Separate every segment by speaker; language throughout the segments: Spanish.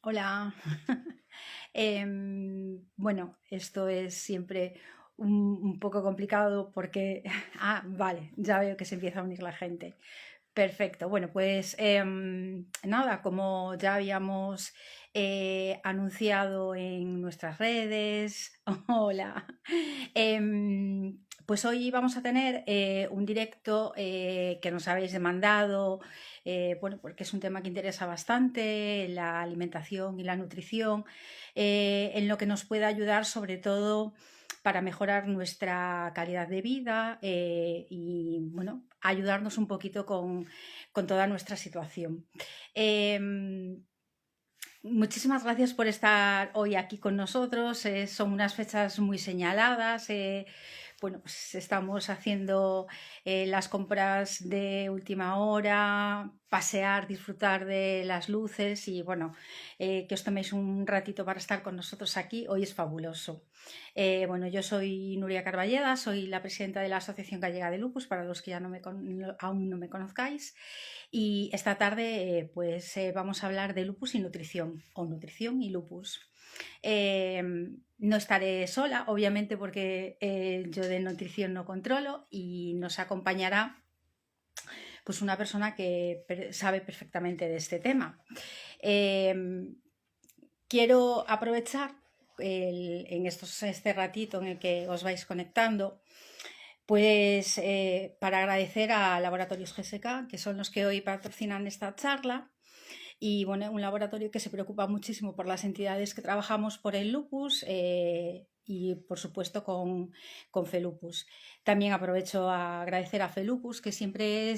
Speaker 1: Hola. Bueno, esto es siempre un poco complicado porque... Ah, vale, ya veo que se empieza a unir la gente. Perfecto. Bueno, pues nada, como ya habíamos anunciado en nuestras redes, hola. Pues hoy vamos a tener un directo que nos habéis demandado, bueno, porque es un tema que interesa bastante, la alimentación y la nutrición, en lo que nos puede ayudar sobre todo para mejorar nuestra calidad de vida y, bueno, ayudarnos un poquito con toda nuestra situación. Muchísimas gracias por estar hoy aquí con nosotros. Son unas fechas muy señaladas. Bueno, pues estamos haciendo las compras de última hora, pasear, disfrutar de las luces y bueno, que os toméis un ratito para estar con nosotros aquí. Hoy es fabuloso. Bueno, yo soy Nuria Carballeda, soy la presidenta de la Asociación Gallega de Lupus, para los que ya aún no me conozcáis. Y esta tarde pues vamos a hablar de lupus y nutrición, o nutrición y lupus. Eh, no estaré sola, obviamente, porque yo de nutrición no controlo y nos acompañará pues una persona que sabe perfectamente de este tema. Eh, quiero aprovechar este ratito en el que os vais conectando, pues para agradecer a Laboratorios GSK, que son los que hoy patrocinan esta charla, y bueno, un laboratorio que se preocupa muchísimo por las entidades que trabajamos por el lupus y por supuesto con Felupus. También aprovecho a agradecer a Felupus, que siempre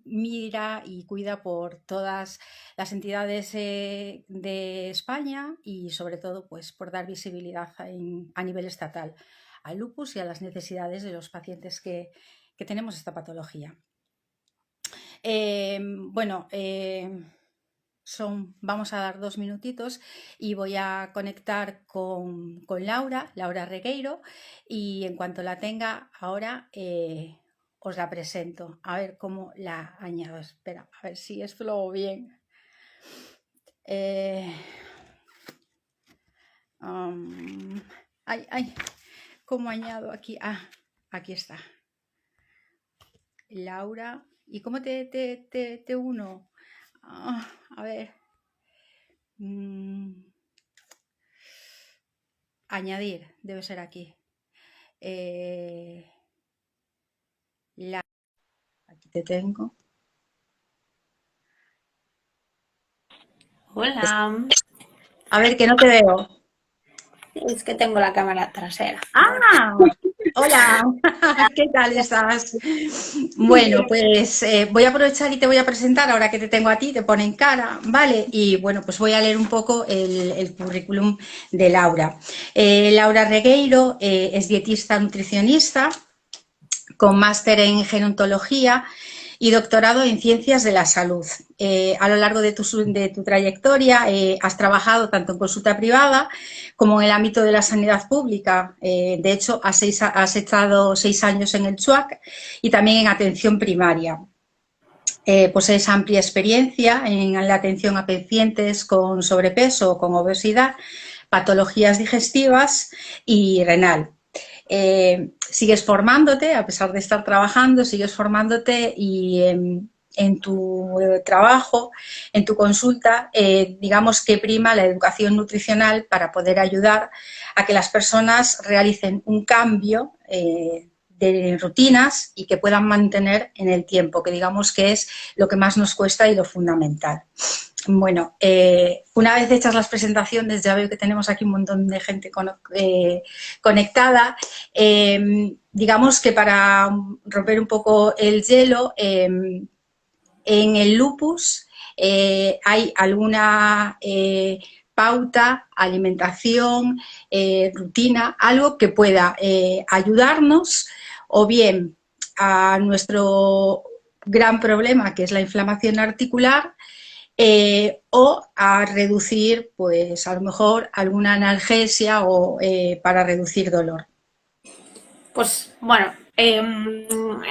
Speaker 1: mira y cuida por todas las entidades de España y sobre todo pues por dar visibilidad a nivel estatal al lupus y a las necesidades de los pacientes que tenemos esta patología. Bueno, vamos a dar 2 minutitos y voy a conectar con Laura Regueiro, y en cuanto la tenga ahora os la presento. A ver cómo la añado. Espera, a ver si esto lo hago bien. Ay, ¿cómo añado aquí? Ah, aquí está. Laura. ¿Y cómo te uno? A ver. Añadir, debe ser aquí. Aquí te tengo.
Speaker 2: Hola,
Speaker 1: A ver, que no te veo.
Speaker 2: es que tengo la cámara trasera. Ahora.
Speaker 1: ¡Ah! Hola, ¿qué tal estás? Bueno, pues voy a aprovechar y te voy a presentar, ahora que te tengo a ti, te ponen cara, ¿vale? Y bueno, pues voy a leer un poco el currículum de Laura. Laura Regueiro es dietista nutricionista con máster en gerontología y doctorado en ciencias de la salud. A lo largo de tu trayectoria has trabajado tanto en consulta privada como en el ámbito de la sanidad pública. De hecho, has estado 6 años en el CHUAC y también en atención primaria. Posees amplia experiencia en la atención a pacientes con sobrepeso o con obesidad, patologías digestivas y renal. Sigues formándote, a pesar de estar trabajando, sigues formándote y en tu trabajo, en tu consulta, digamos que prima la educación nutricional para poder ayudar a que las personas realicen un cambio de rutinas y que puedan mantener en el tiempo, que digamos que es lo que más nos cuesta y lo fundamental. Bueno, una vez hechas las presentaciones, ya veo que tenemos aquí un montón de gente conectada. Digamos que para romper un poco el hielo, en el lupus hay alguna pauta, alimentación, rutina, algo que pueda ayudarnos o bien a nuestro gran problema, que es la inflamación articular, o a reducir, pues a lo mejor alguna analgesia o para reducir dolor.
Speaker 2: Pues bueno,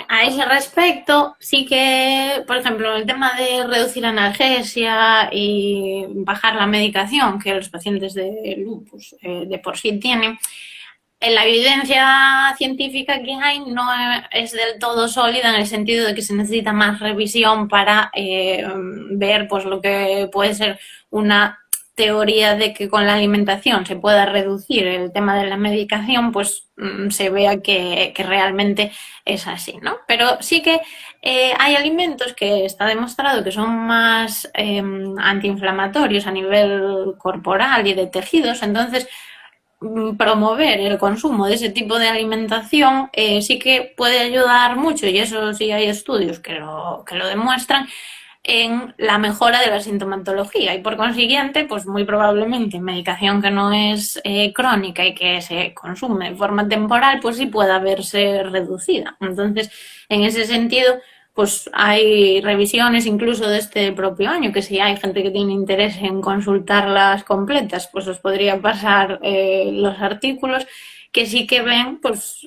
Speaker 2: A ese respecto, sí que, por ejemplo, el tema de reducir analgesia y bajar la medicación que los pacientes de lupus de por sí tienen, la evidencia científica que hay no es del todo sólida en el sentido de que se necesita más revisión para ver pues, lo que puede ser una teoría de que con la alimentación se pueda reducir el tema de la medicación, pues se vea que realmente es así, ¿no? Pero sí que hay alimentos que está demostrado que son más antiinflamatorios a nivel corporal y de tejidos, entonces promover el consumo de ese tipo de alimentación sí que puede ayudar mucho, y eso sí hay estudios que lo demuestran, en la mejora de la sintomatología y por consiguiente, pues muy probablemente medicación que no es crónica y que se consume de forma temporal, pues sí pueda verse reducida. Entonces, en ese sentido, pues hay revisiones incluso de este propio año, que si hay gente que tiene interés en consultarlas completas, pues os podría pasar los artículos que sí que ven pues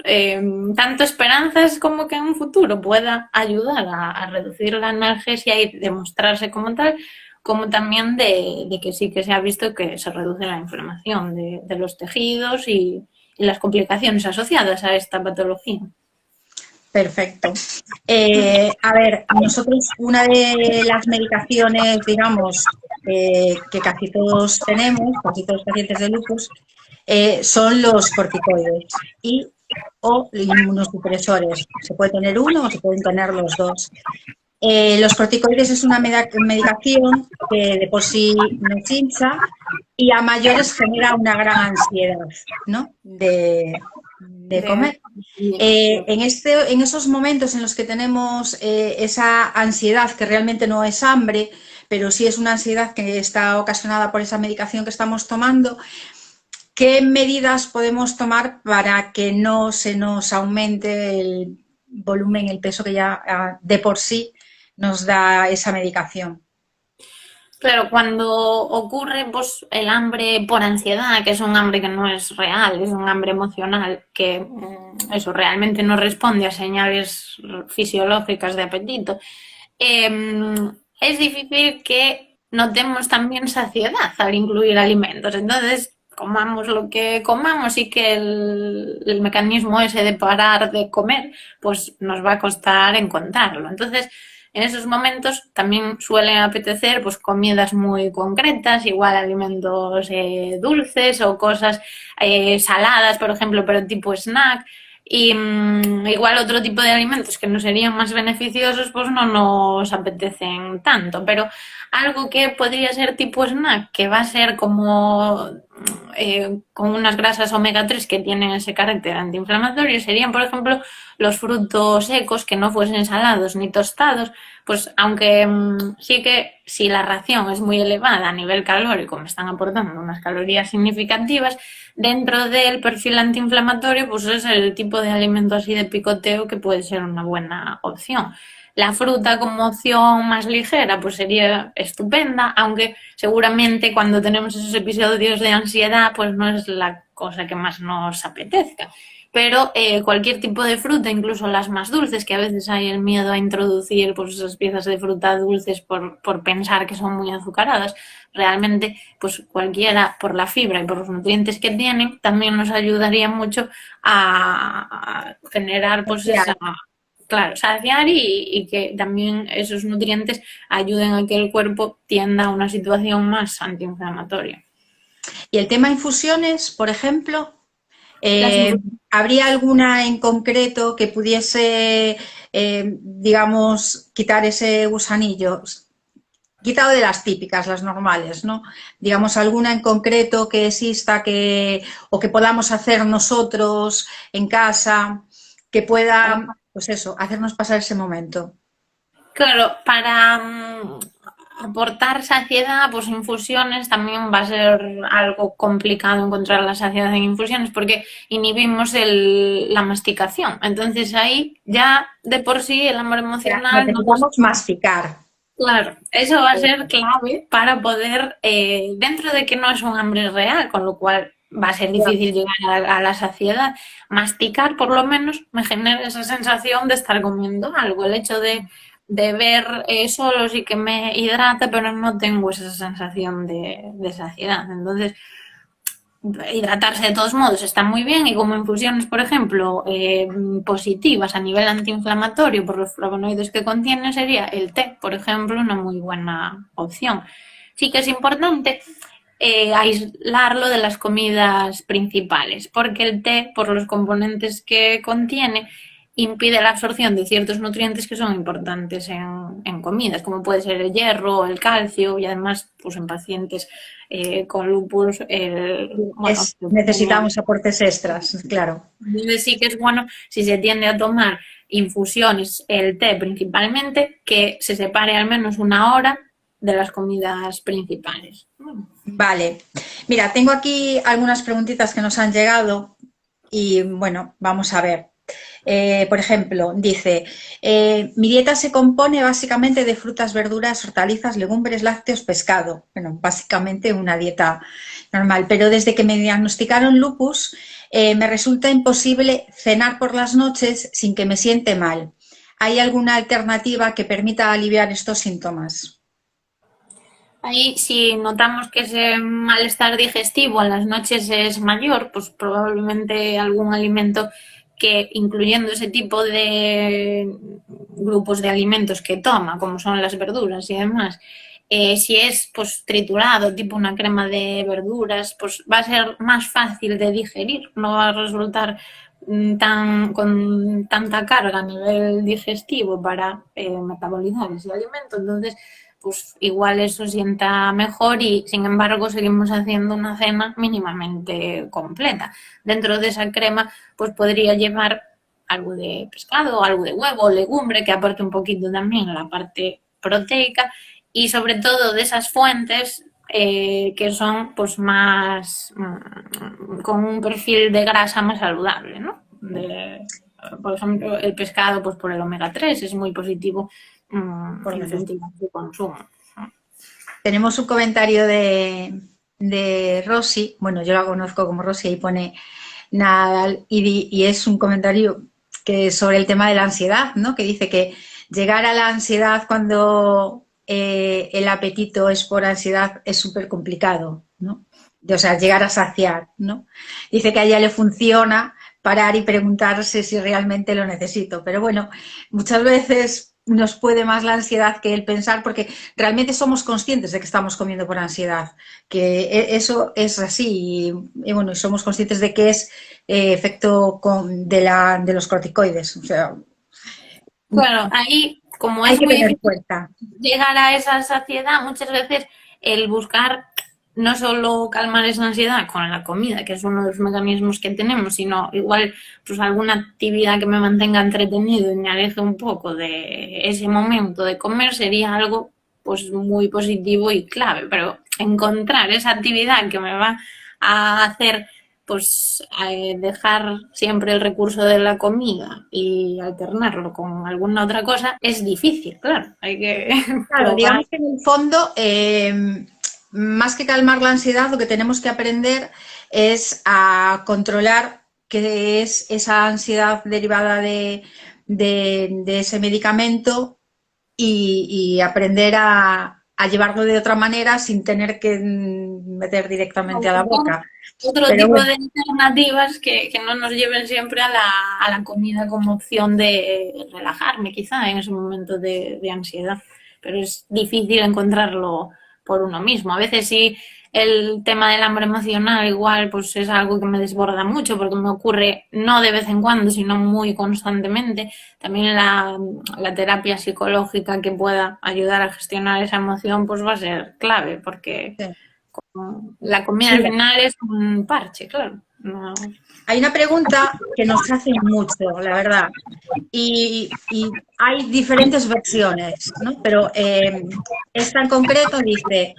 Speaker 2: tanto esperanzas como que en un futuro pueda ayudar a reducir la analgesia y demostrarse como tal, como también de que sí que se ha visto que se reduce la inflamación de los tejidos y las complicaciones asociadas a esta patología.
Speaker 1: Perfecto. A ver, nosotros una de las medicaciones, digamos, que casi todos tenemos, casi todos los pacientes de lupus, son los corticoides y o inmunosupresores. Se puede tener uno o se pueden tener los dos. Los corticoides es una medicación que de por sí nos hincha y a mayores genera una gran ansiedad, ¿no? de comer. En esos momentos en los que tenemos esa ansiedad, que realmente no es hambre, pero sí es una ansiedad que está ocasionada por esa medicación que estamos tomando, ¿qué medidas podemos tomar para que no se nos aumente el volumen, el peso que ya de por sí nos da esa medicación?
Speaker 2: Claro, cuando ocurre pues, el hambre por ansiedad, que es un hambre que no es real, es un hambre emocional, que eso realmente no responde a señales fisiológicas de apetito, es difícil que notemos también saciedad al incluir alimentos. Entonces, comamos lo que comamos y que el mecanismo ese de parar de comer, pues nos va a costar encontrarlo. Entonces, en esos momentos también suelen apetecer pues comidas muy concretas, igual alimentos dulces o cosas saladas, por ejemplo, pero tipo snack. Y igual otro tipo de alimentos que nos serían más beneficiosos, pues no nos apetecen tanto. Pero algo que podría ser tipo snack, que va a ser como con unas grasas omega 3 que tienen ese carácter antiinflamatorio, serían, por ejemplo, los frutos secos que no fuesen salados ni tostados, pues aunque sí que si la ración es muy elevada a nivel calórico, me están aportando unas calorías significativas, dentro del perfil antiinflamatorio, pues es el tipo de alimento así de picoteo que puede ser una buena opción. La fruta como opción más ligera pues sería estupenda, aunque seguramente cuando tenemos esos episodios de ansiedad pues no es la cosa que más nos apetezca. Pero cualquier tipo de fruta, incluso las más dulces, que a veces hay el miedo a introducir pues, esas piezas de fruta dulces por pensar que son muy azucaradas, realmente pues cualquiera, por la fibra y por los nutrientes que tienen, también nos ayudaría mucho a generar pues esa... Claro, saciar y que también esos nutrientes ayuden a que el cuerpo tienda a una situación más antiinflamatoria.
Speaker 1: Y el tema infusiones, por ejemplo, ¿habría alguna en concreto que pudiese, digamos, quitar ese gusanillo? Quitado de las típicas, las normales, ¿no? Digamos, alguna en concreto que exista o que podamos hacer nosotros en casa, que pueda, pues eso, hacernos pasar ese momento.
Speaker 2: Claro, para aportar saciedad, pues infusiones también va a ser algo complicado encontrar la saciedad en infusiones porque inhibimos la masticación. Entonces ahí ya de por sí el hambre emocional no nos...
Speaker 1: Necesitamos masticar.
Speaker 2: Claro, eso va a ser clave para poder, dentro de que no es un hambre real, con lo cual va a ser difícil llegar a la saciedad. Masticar, por lo menos, me genera esa sensación de estar comiendo algo. El hecho de ver solo sí que me hidrata, pero no tengo esa sensación de saciedad. Entonces, hidratarse de todos modos está muy bien y como infusiones, por ejemplo, positivas a nivel antiinflamatorio por los flavonoides que contiene, sería el té, por ejemplo, una muy buena opción. Sí que es importante aislarlo de las comidas principales, porque el té, por los componentes que contiene, impide la absorción de ciertos nutrientes que son importantes en comidas, como puede ser el hierro, el calcio, y además, pues en pacientes con lupus,
Speaker 1: Necesitamos aportes extras, claro.
Speaker 2: entonces sí que es bueno si se tiende a tomar infusiones, el té principalmente, que se separe al menos una hora de las comidas principales.
Speaker 1: Vale. Mira, tengo aquí algunas preguntitas que nos han llegado y bueno, vamos a ver. Por ejemplo, dice, mi dieta se compone básicamente de frutas, verduras, hortalizas, legumbres, lácteos, pescado. Bueno, básicamente una dieta normal, pero desde que me diagnosticaron lupus me resulta imposible cenar por las noches sin que me siente mal. ¿Hay alguna alternativa que permita aliviar estos síntomas?
Speaker 2: Ahí, si notamos que ese malestar digestivo en las noches es mayor, pues probablemente algún alimento que, incluyendo ese tipo de grupos de alimentos que toma, como son las verduras y demás, si es pues triturado, tipo una crema de verduras, pues va a ser más fácil de digerir, no va a resultar con tanta carga a nivel digestivo para metabolizar ese alimento. Entonces, pues igual eso sienta mejor y sin embargo seguimos haciendo una cena mínimamente completa. Dentro de esa crema pues podría llevar algo de pescado, algo de huevo, legumbre que aporte un poquito también la parte proteica y sobre todo de esas fuentes que son pues más con un perfil de grasa más saludable, ¿no? Por ejemplo, el pescado pues por el omega 3 es muy positivo incentivar su consumo.
Speaker 1: Tenemos un comentario de Rosy, bueno, yo la conozco como Rosy, ahí pone Nadal, y es un comentario que sobre el tema de la ansiedad, ¿no? Que dice que llegar a la ansiedad cuando el apetito es por ansiedad es súper complicado, ¿no? O sea, llegar a saciar, ¿no? Dice que a ella le funciona parar y preguntarse si realmente lo necesito, pero bueno, muchas veces nos puede más la ansiedad que el pensar, porque realmente somos conscientes de que estamos comiendo por ansiedad, que eso es así, y bueno, somos conscientes de que es efecto de los corticoides, o sea,
Speaker 2: bueno, ahí como
Speaker 1: hay
Speaker 2: es
Speaker 1: que
Speaker 2: muy
Speaker 1: tener en
Speaker 2: difícil
Speaker 1: cuenta.
Speaker 2: llegar a esa saciedad, muchas veces el buscar no solo calmar esa ansiedad con la comida, que es uno de los mecanismos que tenemos, sino igual pues alguna actividad que me mantenga entretenido y me aleje un poco de ese momento de comer sería algo pues muy positivo y clave, pero encontrar esa actividad que me va a hacer pues dejar siempre el recurso de la comida y alternarlo con alguna otra cosa es difícil, claro, hay que
Speaker 1: Claro,
Speaker 2: probar.
Speaker 1: digamos que en el fondo, más que calmar la ansiedad, lo que tenemos que aprender es a controlar qué es esa ansiedad derivada de ese medicamento y aprender a llevarlo de otra manera sin tener que meter directamente a la boca.
Speaker 2: Otro
Speaker 1: Pero
Speaker 2: tipo
Speaker 1: bueno,
Speaker 2: de alternativas que no nos lleven siempre a la comida como opción de relajarme, quizá en ese momento de ansiedad. Pero es difícil encontrarlo por uno mismo. A veces sí, el tema del hambre emocional igual pues es algo que me desborda mucho porque me ocurre no de vez en cuando, sino muy constantemente. También la terapia psicológica que pueda ayudar a gestionar esa emoción pues va a ser clave porque
Speaker 1: sí.
Speaker 2: la comida
Speaker 1: Sí,
Speaker 2: al final es un parche, claro. No.
Speaker 1: hay una pregunta que nos hacen mucho, la verdad, y hay diferentes versiones, ¿no? Pero esta en concreto dice,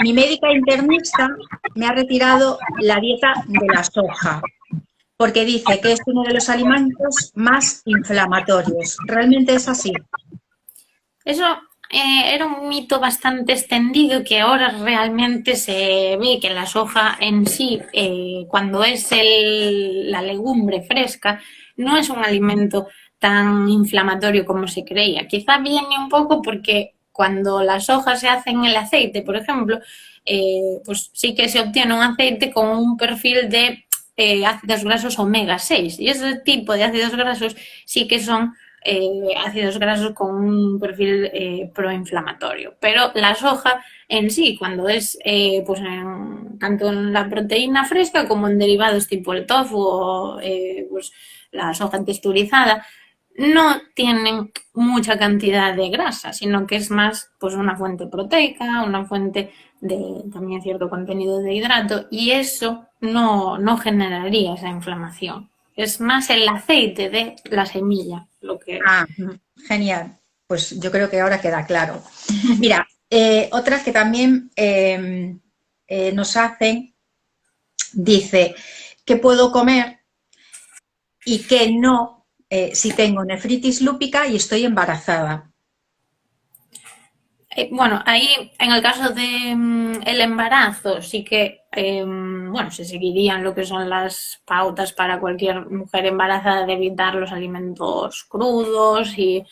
Speaker 1: mi médica internista me ha retirado la dieta de la soja, porque dice que es uno de los alimentos más inflamatorios. ¿Realmente es así?
Speaker 2: Eso era un mito bastante extendido que ahora realmente se ve que la soja en sí, cuando es la legumbre fresca, no es un alimento tan inflamatorio como se creía. Quizá viene un poco porque cuando la soja se hace en el aceite, por ejemplo, pues sí que se obtiene un aceite con un perfil de ácidos grasos omega 6 y ese tipo de ácidos grasos sí que son ácidos grasos con un perfil proinflamatorio. Pero la soja en sí, cuando es pues tanto en la proteína fresca como en derivados tipo el tofu o pues la soja texturizada, no tienen mucha cantidad de grasa, sino que es más pues una fuente proteica, una fuente de también cierto contenido de hidrato y eso no generaría esa inflamación. Es más el aceite de la semilla lo que...
Speaker 1: Ah, genial. Pues yo creo que ahora queda claro. Mira, otras que también nos hacen, dice, ¿qué puedo comer y qué no si tengo nefritis lúpica y estoy embarazada?
Speaker 2: Bueno, ahí en el caso de el embarazo sí que bueno, se seguirían lo que son las pautas para cualquier mujer embarazada de evitar los alimentos crudos y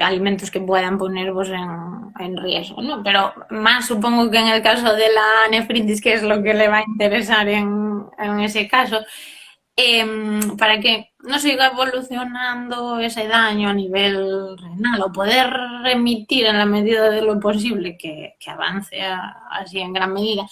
Speaker 2: alimentos que puedan ponervos en riesgo, ¿no? Pero más supongo que en el caso de la nefritis, que es lo que le va a interesar en ese caso, para que no siga evolucionando ese daño a nivel renal o poder remitir en la medida de lo posible que avance así en gran medida.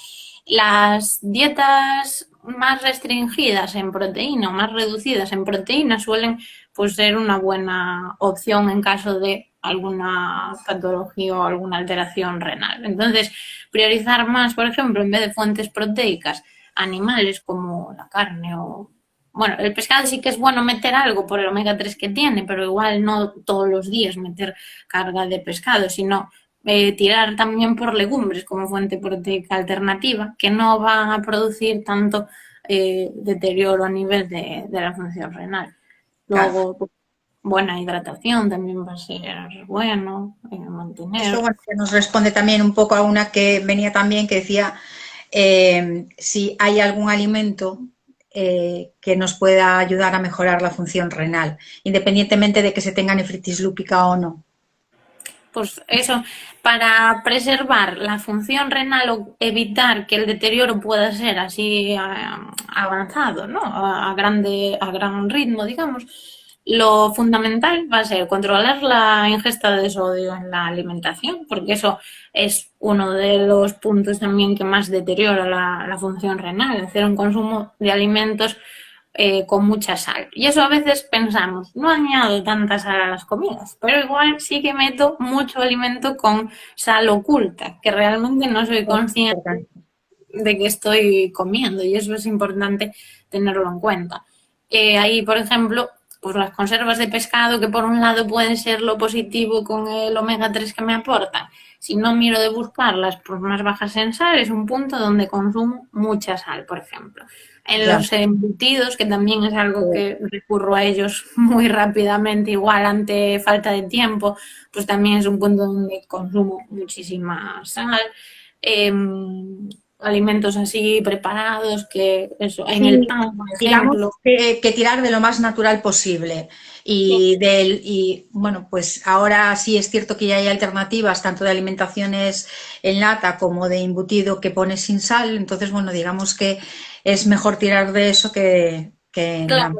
Speaker 2: Las dietas más restringidas en proteína o más reducidas en proteína suelen pues, ser una buena opción en caso de alguna patología o alguna alteración renal. Entonces, priorizar más, por ejemplo, en vez de fuentes proteicas, animales como la carne o bueno, el pescado sí que es bueno meter algo por el omega 3 que tiene, pero igual no todos los días meter carga de pescado, sino tirar también por legumbres como fuente proteica alternativa, que no van a producir tanto deterioro a nivel de la función renal.
Speaker 1: Claro.
Speaker 2: Luego, pues, buena hidratación también va a ser bueno,
Speaker 1: Esto
Speaker 2: mantener.
Speaker 1: bueno, que nos responde también un poco a una que venía también que decía si hay algún alimento que nos pueda ayudar a mejorar la función renal, independientemente de que se tenga nefritis lúpica o no.
Speaker 2: Pues eso, para preservar la función renal o evitar que el deterioro pueda ser así avanzado, ¿no? A gran ritmo, digamos, lo fundamental va a ser controlar la ingesta de sodio en la alimentación, porque eso es uno de los puntos también que más deteriora la función renal, hacer un consumo de alimentos con mucha sal. Y eso a veces pensamos, no añado tanta sal a las comidas, pero igual sí que meto mucho alimento con sal oculta, que realmente no soy consciente de que estoy comiendo y eso es importante tenerlo en cuenta. Ahí, por ejemplo, pues las conservas de pescado, que por un lado pueden ser lo positivo con el omega 3 que me aportan. Si no miro de buscarlas por más bajas en sal, es un punto donde consumo mucha sal, por ejemplo. En
Speaker 1: Ya.
Speaker 2: los embutidos, que también es algo que recurro a ellos muy rápidamente, igual ante falta de tiempo, pues también es un punto donde consumo muchísima sal. Eh, alimentos así preparados, que eso, en el
Speaker 1: Sí,
Speaker 2: pan, por
Speaker 1: digamos
Speaker 2: ejemplo.
Speaker 1: que tirar de lo más natural posible.
Speaker 2: Sí,
Speaker 1: Y bueno, pues ahora sí es cierto que ya hay alternativas, tanto de alimentaciones en lata como de embutido que pone sin sal. Entonces, bueno, digamos que es mejor tirar de eso que en
Speaker 2: claro.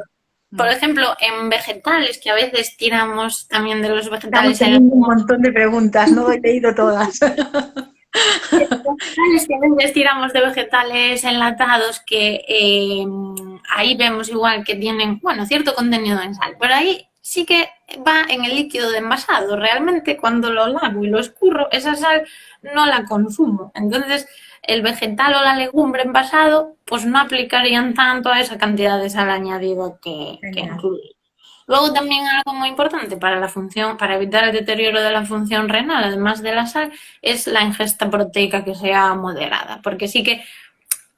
Speaker 1: la...
Speaker 2: Por ejemplo, en vegetales, que a veces tiramos también de los
Speaker 1: Estamos
Speaker 2: vegetales en
Speaker 1: teniendo un montón de preguntas, no he leído todas.
Speaker 2: vegetales que a veces tiramos de vegetales enlatados que ahí vemos igual que tienen, bueno, cierto contenido en sal, pero ahí sí que va en el líquido de envasado. Realmente cuando lo lavo y lo escurro, esa sal no la consumo. Entonces, el vegetal o la legumbre envasado, pues no aplicarían tanto a esa cantidad de sal añadida que
Speaker 1: Genial.
Speaker 2: incluye. Luego también algo muy importante para la función, para evitar el deterioro de la función renal, además de la sal, es la ingesta proteica que sea moderada, porque sí que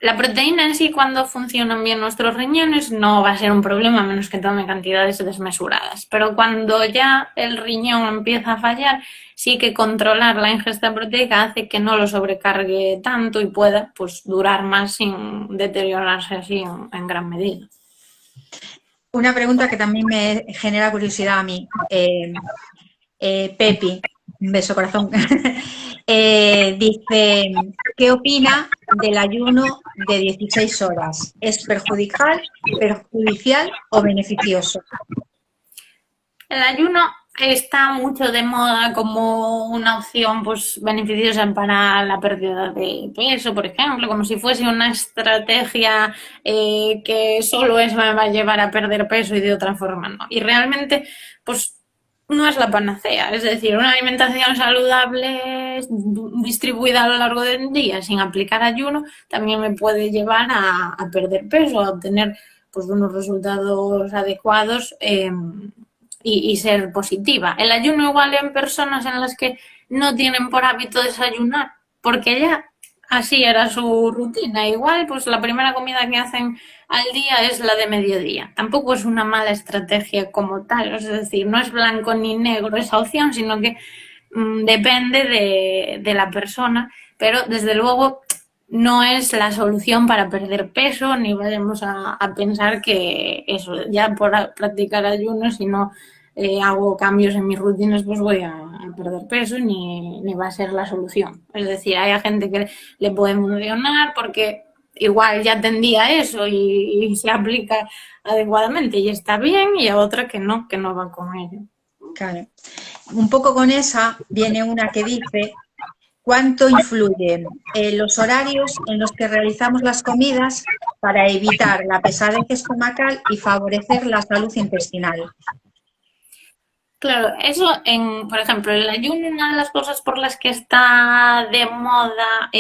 Speaker 2: La proteína en sí, cuando funcionan bien nuestros riñones, no va a ser un problema a menos que tome cantidades desmesuradas. Pero cuando ya el riñón empieza a fallar, sí que controlar la ingesta proteica hace que no lo sobrecargue tanto y pueda pues, durar más sin deteriorarse así en gran medida.
Speaker 1: Una pregunta que también me genera curiosidad a mí. Pepi, un beso corazón, dice, ¿qué opina del ayuno de 16 horas? ¿Es perjudicial o beneficioso?
Speaker 2: El ayuno está mucho de moda como una opción pues, beneficiosa para la pérdida de peso, por ejemplo, como si fuese una estrategia que solo eso me va a llevar a perder peso y de otra forma no. Y realmente, pues no es la panacea, es decir, una alimentación saludable distribuida a lo largo del día sin aplicar ayuno también me puede llevar a perder peso, a obtener pues unos resultados adecuados y ser positiva. El ayuno igual en personas en las que no tienen por hábito desayunar, porque ya así era su rutina. Igual, pues la primera comida que hacen al día es la de mediodía. Tampoco es una mala estrategia como tal, es decir, no es blanco ni negro esa opción, sino que depende de la persona, pero desde luego no es la solución para perder peso, ni vayamos a pensar que eso, ya por practicar ayuno, si no hago cambios en mis rutinas, pues voy a perder peso, ni va a ser la solución. Es decir, hay gente que le puede funcionar porque igual ya tendía eso y se aplica adecuadamente y está bien, y a otra que no va con ello.
Speaker 1: Claro. Un poco con esa viene una que dice, ¿cuánto influyen los horarios en los que realizamos las comidas para evitar la pesadez estomacal y favorecer la salud intestinal?
Speaker 2: Claro, eso por ejemplo, el ayuno, una de las cosas por las que está de moda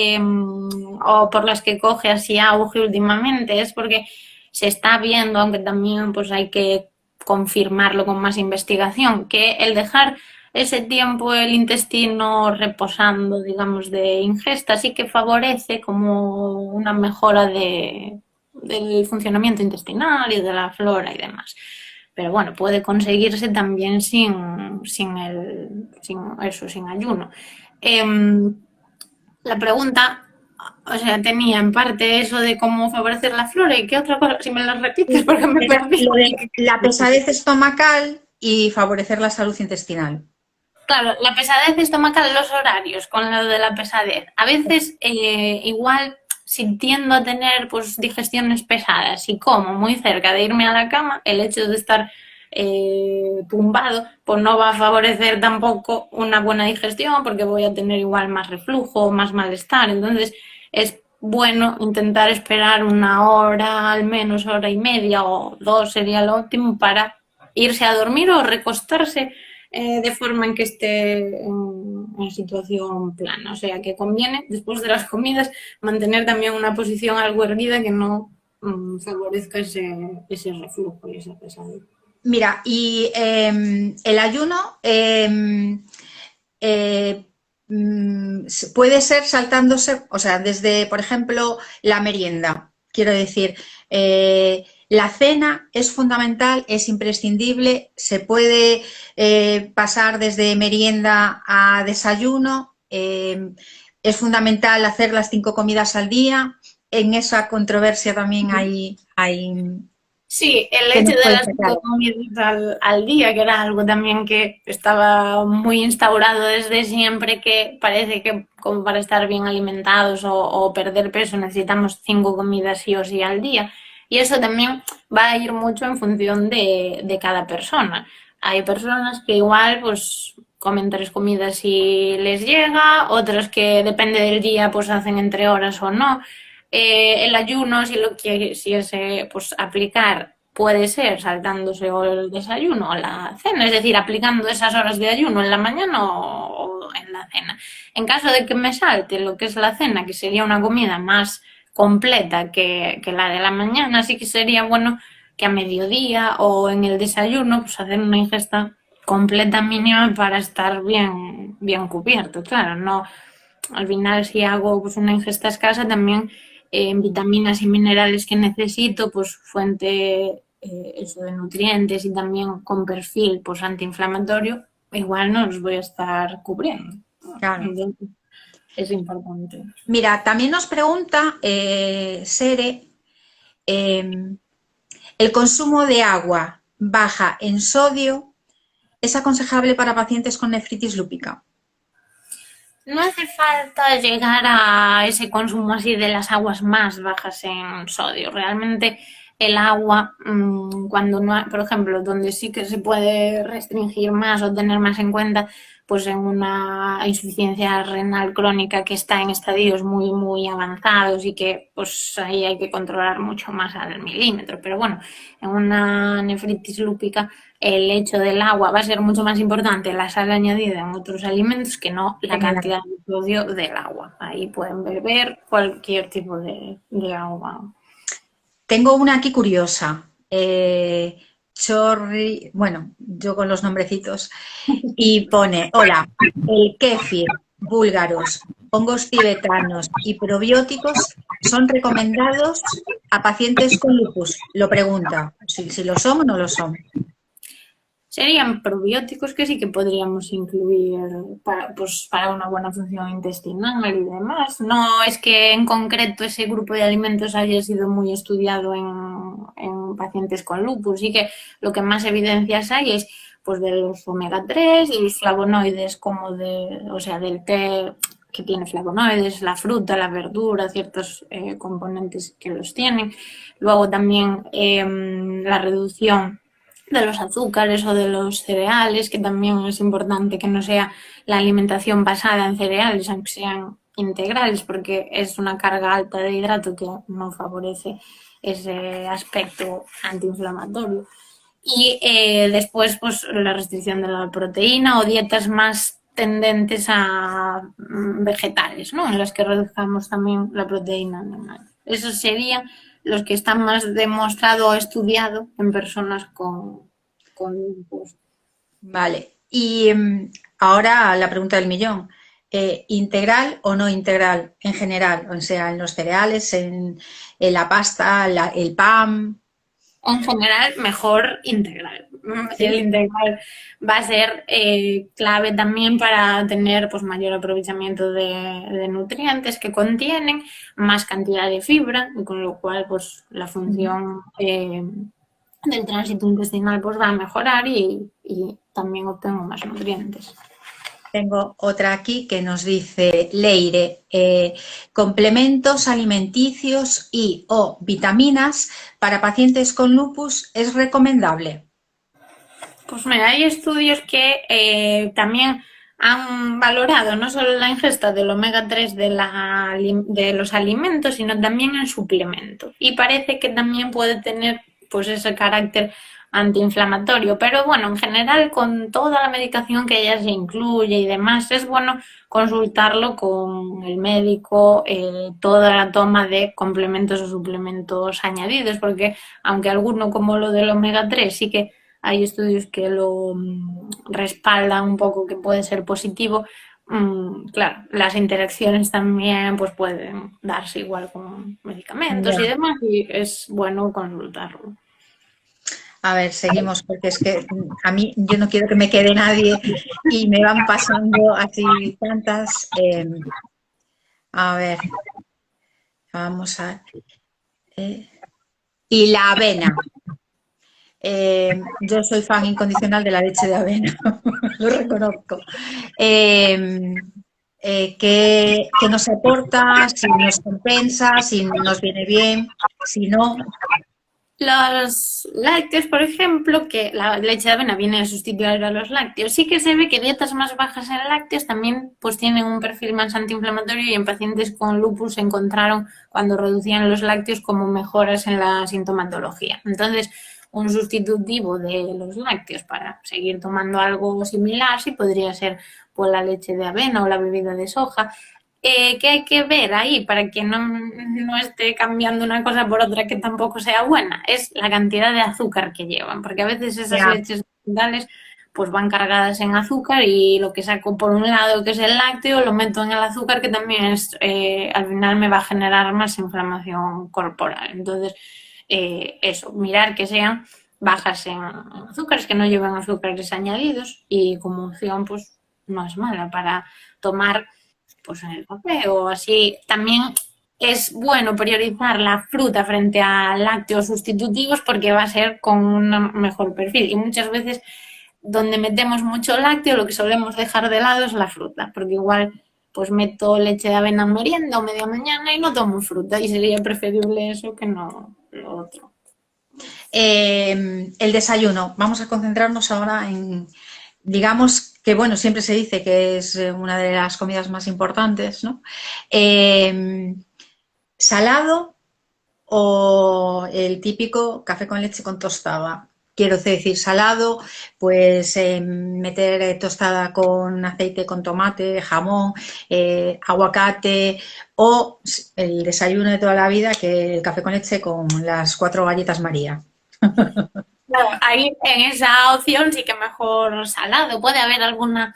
Speaker 2: o por las que coge así auge últimamente es porque se está viendo, aunque también pues hay que confirmarlo con más investigación, que el dejar ese tiempo el intestino reposando, digamos, de ingesta, sí que favorece como una mejora del funcionamiento intestinal y de la flora y demás. Pero bueno, puede conseguirse también sin ayuno. La pregunta, o sea, tenía en parte eso de cómo favorecer la flora y qué otra cosa, si me la repites porque me perdí.
Speaker 1: Lo de la pesadez estomacal y favorecer la salud intestinal.
Speaker 2: Claro, la pesadez estomacal, los horarios con lo de la pesadez. A veces igual si tiendo a tener pues digestiones pesadas y como muy cerca de irme a la cama, el hecho de estar tumbado pues no va a favorecer tampoco una buena digestión porque voy a tener igual más reflujo, más malestar. Entonces es bueno intentar esperar una hora, al menos hora y media o dos sería lo óptimo para irse a dormir o recostarse de forma en que esté en situación plana. O sea, que conviene, después de las comidas, mantener también una posición algo erguida que no favorezca ese reflujo y esa pesadez.
Speaker 1: Mira, y el ayuno puede ser saltándose, o sea, desde, por ejemplo, la merienda. Quiero decir, la cena es fundamental, es imprescindible, se puede pasar desde merienda a desayuno, es fundamental hacer las 5 comidas al día. En esa controversia también hay
Speaker 2: Sí, el
Speaker 1: que
Speaker 2: hecho
Speaker 1: nos
Speaker 2: de
Speaker 1: puede
Speaker 2: las
Speaker 1: sacar.
Speaker 2: 5 comidas al día, que era algo también que estaba muy instaurado desde siempre, que parece que como para estar bien alimentados o perder peso necesitamos 5 comidas sí o sí al día. Y eso también va a ir mucho en función de cada persona. Hay personas que igual pues comen 3 comidas si les llega, otras que depende del día pues hacen entre horas o no. El ayuno, si lo quisiese pues, aplicar, puede ser saltándose o el desayuno o la cena, es decir, aplicando esas horas de ayuno en la mañana o en la cena. En caso de que me salte lo que es la cena, que sería una comida más completa que la de la mañana, sí que sería bueno que a mediodía o en el desayuno pues hacer una ingesta completa mínima para estar bien cubierto, claro, no al final si hago pues, una ingesta escasa también vitaminas y minerales que necesito, pues fuente eso de nutrientes y también con perfil pues antiinflamatorio, igual no los voy a estar cubriendo.
Speaker 1: Claro.
Speaker 2: Entonces, es importante.
Speaker 1: Mira, también nos pregunta Sere, ¿el consumo de agua baja en sodio es aconsejable para pacientes con nefritis lúpica?
Speaker 2: No hace falta llegar a ese consumo así de las aguas más bajas en sodio. Realmente el agua, cuando no, por ejemplo, donde sí que se puede restringir más o tener más en cuenta, pues en una insuficiencia renal crónica que está en estadios muy, muy avanzados y que pues ahí hay que controlar mucho más al milímetro. Pero bueno, en una nefritis lúpica el hecho del agua va a ser mucho más importante la sal añadida en otros alimentos que no la
Speaker 1: Genial.
Speaker 2: cantidad de sodio del agua. Ahí pueden beber cualquier tipo de agua.
Speaker 1: Tengo una aquí curiosa. Bueno, yo con los nombrecitos. Y pone, hola, el kéfir, búlgaros, hongos tibetanos y probióticos son recomendados a pacientes con lupus. Lo pregunta, si lo son o no lo son.
Speaker 2: Serían probióticos que sí que podríamos incluir para, pues, para una buena función intestinal y demás. No es que en concreto ese grupo de alimentos haya sido muy estudiado en pacientes con lupus. Sí que lo que más evidencias hay es pues de los omega 3, de los flavonoides como o sea, del té que tiene flavonoides, la fruta, la verdura, ciertos componentes que los tienen. Luego también la reducción de los azúcares o de los cereales, que también es importante que no sea la alimentación basada en cereales, aunque sean integrales, porque es una carga alta de hidrato que no favorece ese aspecto antiinflamatorio. Y después, pues la restricción de la proteína o dietas más tendentes a vegetales, ¿no? En las que reduzcamos también la proteína animal. Esos serían los que están más demostrado o estudiado en personas con lupus.
Speaker 1: Vale. Y ahora la pregunta del millón. ¿Integral o no integral en general? O sea, en los cereales, en la pasta, el pan.
Speaker 2: En general, mejor integral. El
Speaker 1: ¿Sí?
Speaker 2: integral va a ser clave también para tener pues, mayor aprovechamiento de nutrientes que contienen, más cantidad de fibra, y con lo cual pues, la función del tránsito intestinal pues, va a mejorar y también obtengo más nutrientes.
Speaker 1: Tengo otra aquí que nos dice Leire, complementos alimenticios y o vitaminas para pacientes con lupus es recomendable.
Speaker 2: Pues mira, hay estudios que también han valorado no solo la ingesta del omega 3 de los alimentos, sino también en suplemento. Y parece que también puede tener pues ese carácter antiinflamatorio. Pero bueno, en general, con toda la medicación que ya se incluye y demás, es bueno consultarlo con el médico, toda la toma de complementos o suplementos añadidos, porque aunque alguno como lo del omega 3 sí que hay estudios que lo respaldan un poco que puede ser positivo. Claro, las interacciones también pues pueden darse igual con medicamentos y
Speaker 1: Ya.
Speaker 2: demás y es bueno consultarlo.
Speaker 1: A ver, seguimos porque es que a mí yo no quiero que me quede nadie y me van pasando así tantas. A ver, vamos a. eh, y la avena. Yo soy fan incondicional de la leche de avena, lo reconozco. ¿Qué nos aporta? Si nos compensa, si nos viene bien, si no.
Speaker 2: Los lácteos, por ejemplo, que la leche de avena viene a sustituir a los lácteos, sí que se ve que dietas más bajas en lácteos también pues tienen un perfil más antiinflamatorio y en pacientes con lupus se encontraron cuando reducían los lácteos como mejoras en la sintomatología. Entonces, un sustitutivo de los lácteos para seguir tomando algo similar sí podría ser pues, la leche de avena o la bebida de soja. ¿Qué hay que ver ahí para que no esté cambiando una cosa por otra que tampoco sea buena? Es la cantidad de azúcar que llevan, porque a veces esas
Speaker 1: Ya,
Speaker 2: leches vegetales pues van cargadas en azúcar y lo que saco por un lado, que es el lácteo, lo meto en el azúcar, que también es, al final me va a generar más inflamación corporal. Entonces, eso, mirar que sean bajas en azúcares, que no lleven azúcares añadidos y como opción, pues no es mala para tomar pues en el café o así. También es bueno priorizar la fruta frente a lácteos sustitutivos porque va a ser con un mejor perfil. Y muchas veces donde metemos mucho lácteo, lo que solemos dejar de lado es la fruta, porque igual pues meto leche de avena en merienda o media mañana y no tomo fruta y sería preferible eso que no lo otro.
Speaker 1: El desayuno. Vamos a concentrarnos ahora en, digamos que, bueno, siempre se dice que es una de las comidas más importantes, ¿no? ¿Salado o el típico café con leche con tostada? Quiero decir, salado, pues meter tostada con aceite, con tomate, jamón, aguacate, o el desayuno de toda la vida, que el café con leche con las 4 galletas María.
Speaker 2: Claro, ahí en esa opción sí que mejor salado. Puede haber alguna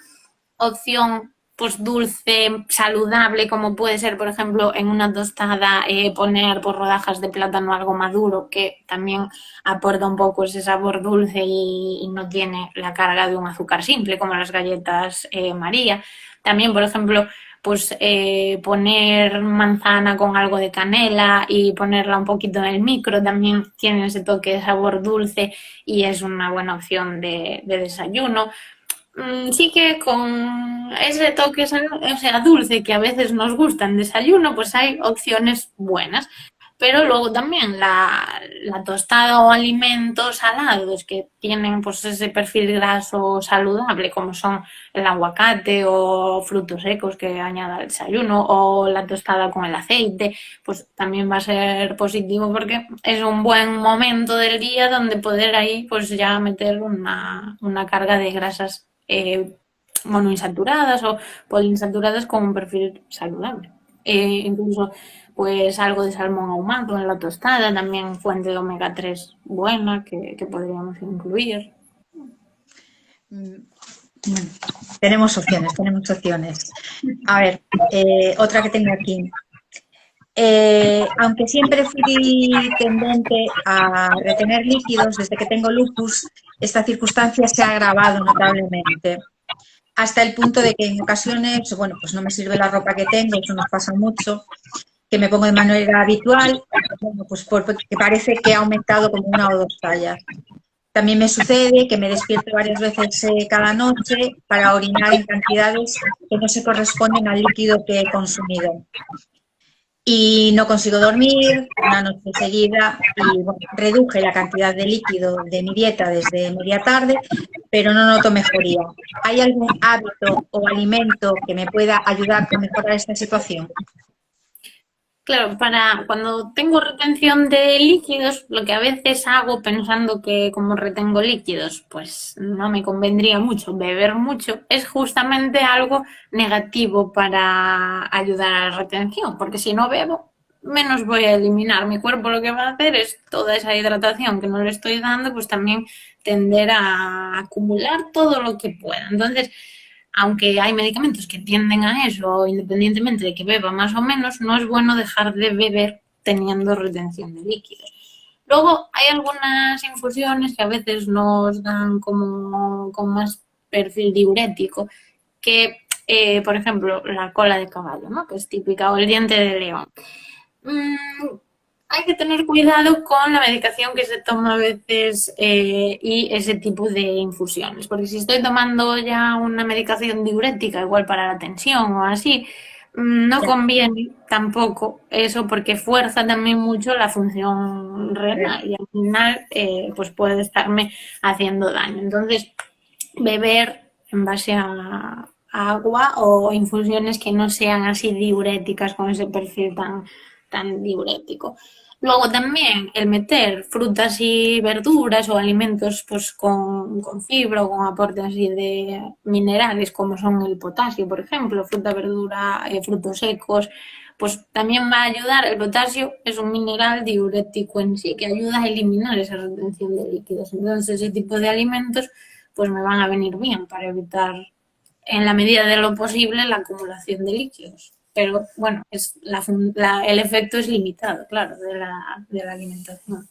Speaker 2: opción pues dulce, saludable, como puede ser, por ejemplo, en una tostada poner pues, rodajas de plátano algo maduro, que también aporta un poco ese sabor dulce y no tiene la carga de un azúcar simple, como las galletas María. También, por ejemplo, pues poner manzana con algo de canela y ponerla un poquito en el micro, también tiene ese toque de sabor dulce y es una buena opción de desayuno. Sí que con ese toque, o sea, dulce que a veces nos gusta en desayuno, pues hay opciones buenas. Pero luego también la tostada o alimentos salados que tienen pues ese perfil graso saludable, como son el aguacate o frutos secos que añada al desayuno, o la tostada con el aceite, pues también va a ser positivo porque es un buen momento del día donde poder ahí pues ya meter una carga de grasas monoinsaturadas o poliinsaturadas con un perfil saludable. Incluso pues algo de salmón ahumado en la tostada, también fuente de omega 3 buena que podríamos incluir.
Speaker 1: Mm, bueno, tenemos opciones, tenemos opciones. A ver, otra que tengo aquí. Aunque siempre fui tendente a retener líquidos desde que tengo lupus, esta circunstancia se ha agravado notablemente, hasta el punto de que en ocasiones, bueno, pues no me sirve la ropa que tengo, eso nos pasa mucho, que me pongo de manera habitual, bueno, pues porque parece que ha aumentado como 1 o 2 tallas. También me sucede que me despierto varias veces cada noche para orinar en cantidades que no se corresponden al líquido que he consumido. Y no consigo dormir una noche seguida y bueno, reduje la cantidad de líquido de mi dieta desde media tarde, pero no noto mejoría. ¿Hay algún hábito o alimento que me pueda ayudar a mejorar esta situación?
Speaker 2: Claro, para cuando tengo retención de líquidos, lo que a veces hago pensando que como retengo líquidos, pues no me convendría mucho beber mucho, es justamente algo negativo para ayudar a la retención, porque si no bebo, menos voy a eliminar. Mi cuerpo lo que va a hacer es toda esa hidratación que no le estoy dando, pues también tender a acumular todo lo que pueda. Entonces, aunque hay medicamentos que tienden a eso, independientemente de que beba más o menos, no es bueno dejar de beber teniendo retención de líquidos. Luego hay algunas infusiones que a veces nos dan como con más perfil diurético, que, por ejemplo, la cola de caballo, ¿no? Que es típica, o el diente de león. Mm, Hay que tener cuidado con la medicación que se toma a veces y ese tipo de infusiones, porque si estoy tomando ya una medicación diurética, igual para la tensión o así, no conviene tampoco eso porque fuerza también mucho la función renal y al final pues puede estarme haciendo daño. Entonces, beber en base a agua o infusiones que no sean así diuréticas con ese perfil tan diurético. Luego también el meter frutas y verduras o alimentos pues con fibra o con aportes así de minerales como son el potasio, por ejemplo, fruta, verdura, frutos secos, pues también va a ayudar. El potasio es un mineral diurético en sí que ayuda a eliminar esa retención de líquidos. Entonces ese tipo de alimentos pues me van a venir bien para evitar, en la medida de lo posible, la acumulación de líquidos. Pero bueno, el efecto es limitado, claro, de la alimentación.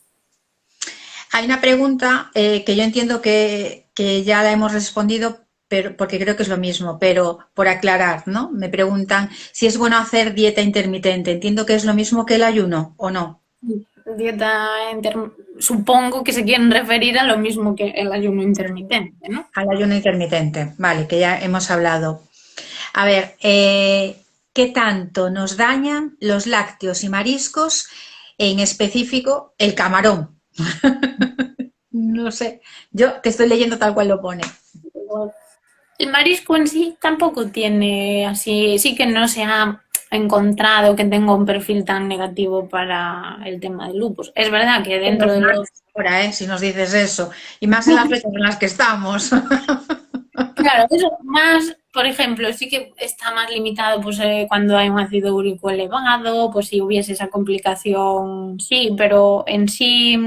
Speaker 1: Hay una pregunta que yo entiendo que ya la hemos respondido, pero, porque creo que es lo mismo, pero por aclarar, ¿no? Me preguntan si es bueno hacer dieta intermitente. Entiendo que es lo mismo que el ayuno, ¿o no?
Speaker 2: Supongo que se quieren referir a lo mismo que el ayuno intermitente, ¿no?
Speaker 1: Al ayuno intermitente, vale, que ya hemos hablado. A ver, ¿qué tanto nos dañan los lácteos y mariscos, en específico el camarón? No sé, yo te estoy leyendo tal cual lo pone.
Speaker 2: El marisco en sí tampoco tiene así, sí que no se ha encontrado que tenga un perfil tan negativo para el tema del lupus. Es verdad que dentro
Speaker 1: Menos
Speaker 2: de
Speaker 1: mal
Speaker 2: los...
Speaker 1: ahora, si nos dices eso, y más en las fechas en las que estamos.
Speaker 2: Claro, eso más, por ejemplo, sí que está más limitado pues cuando hay un ácido úrico elevado, pues si hubiese esa complicación, sí, pero en sí,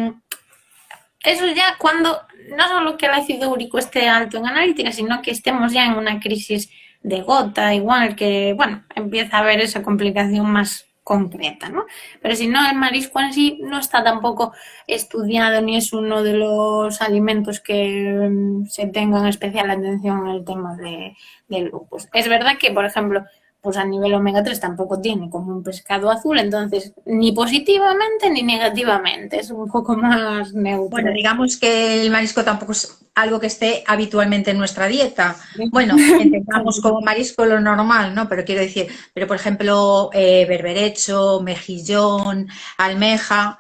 Speaker 2: eso ya cuando, no solo que el ácido úrico esté alto en analítica, sino que estemos ya en una crisis de gota, igual que, bueno, empieza a haber esa complicación más concreta, ¿no? Pero si no, el marisco en sí no está tampoco estudiado ni es uno de los alimentos que se tengan especial atención en el tema del lupus. Es verdad que, por ejemplo, pues a nivel omega 3 tampoco tiene como un pescado azul, entonces ni positivamente ni negativamente, es un poco más neutro.
Speaker 1: Bueno, digamos que el marisco tampoco es algo que esté habitualmente en nuestra dieta. Bueno, entendamos como marisco lo normal, ¿no? Pero quiero decir, pero por ejemplo, berberecho, mejillón, almeja,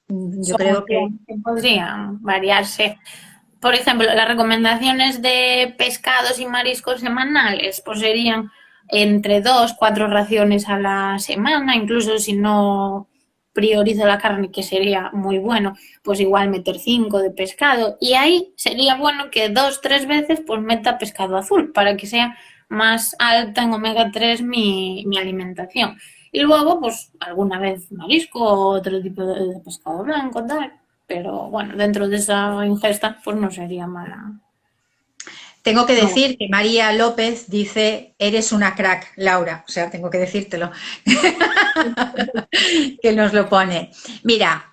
Speaker 1: yo creo que...
Speaker 2: Podrían variarse. Por ejemplo, las recomendaciones de pescados y mariscos semanales pues serían entre 2, 4 raciones a la semana, incluso si no priorizo la carne, que sería muy bueno, pues igual meter 5 de pescado. Y ahí sería bueno que 2, 3 veces pues meta pescado azul para que sea más alta en omega 3 mi alimentación. Y luego, pues alguna vez marisco o otro tipo de pescado blanco, tal. Pero bueno, dentro de esa ingesta, pues no sería mala.
Speaker 1: Tengo que
Speaker 2: No.
Speaker 1: decir que María López dice, eres una crack, Laura. O sea, tengo que decírtelo, que nos lo pone. Mira,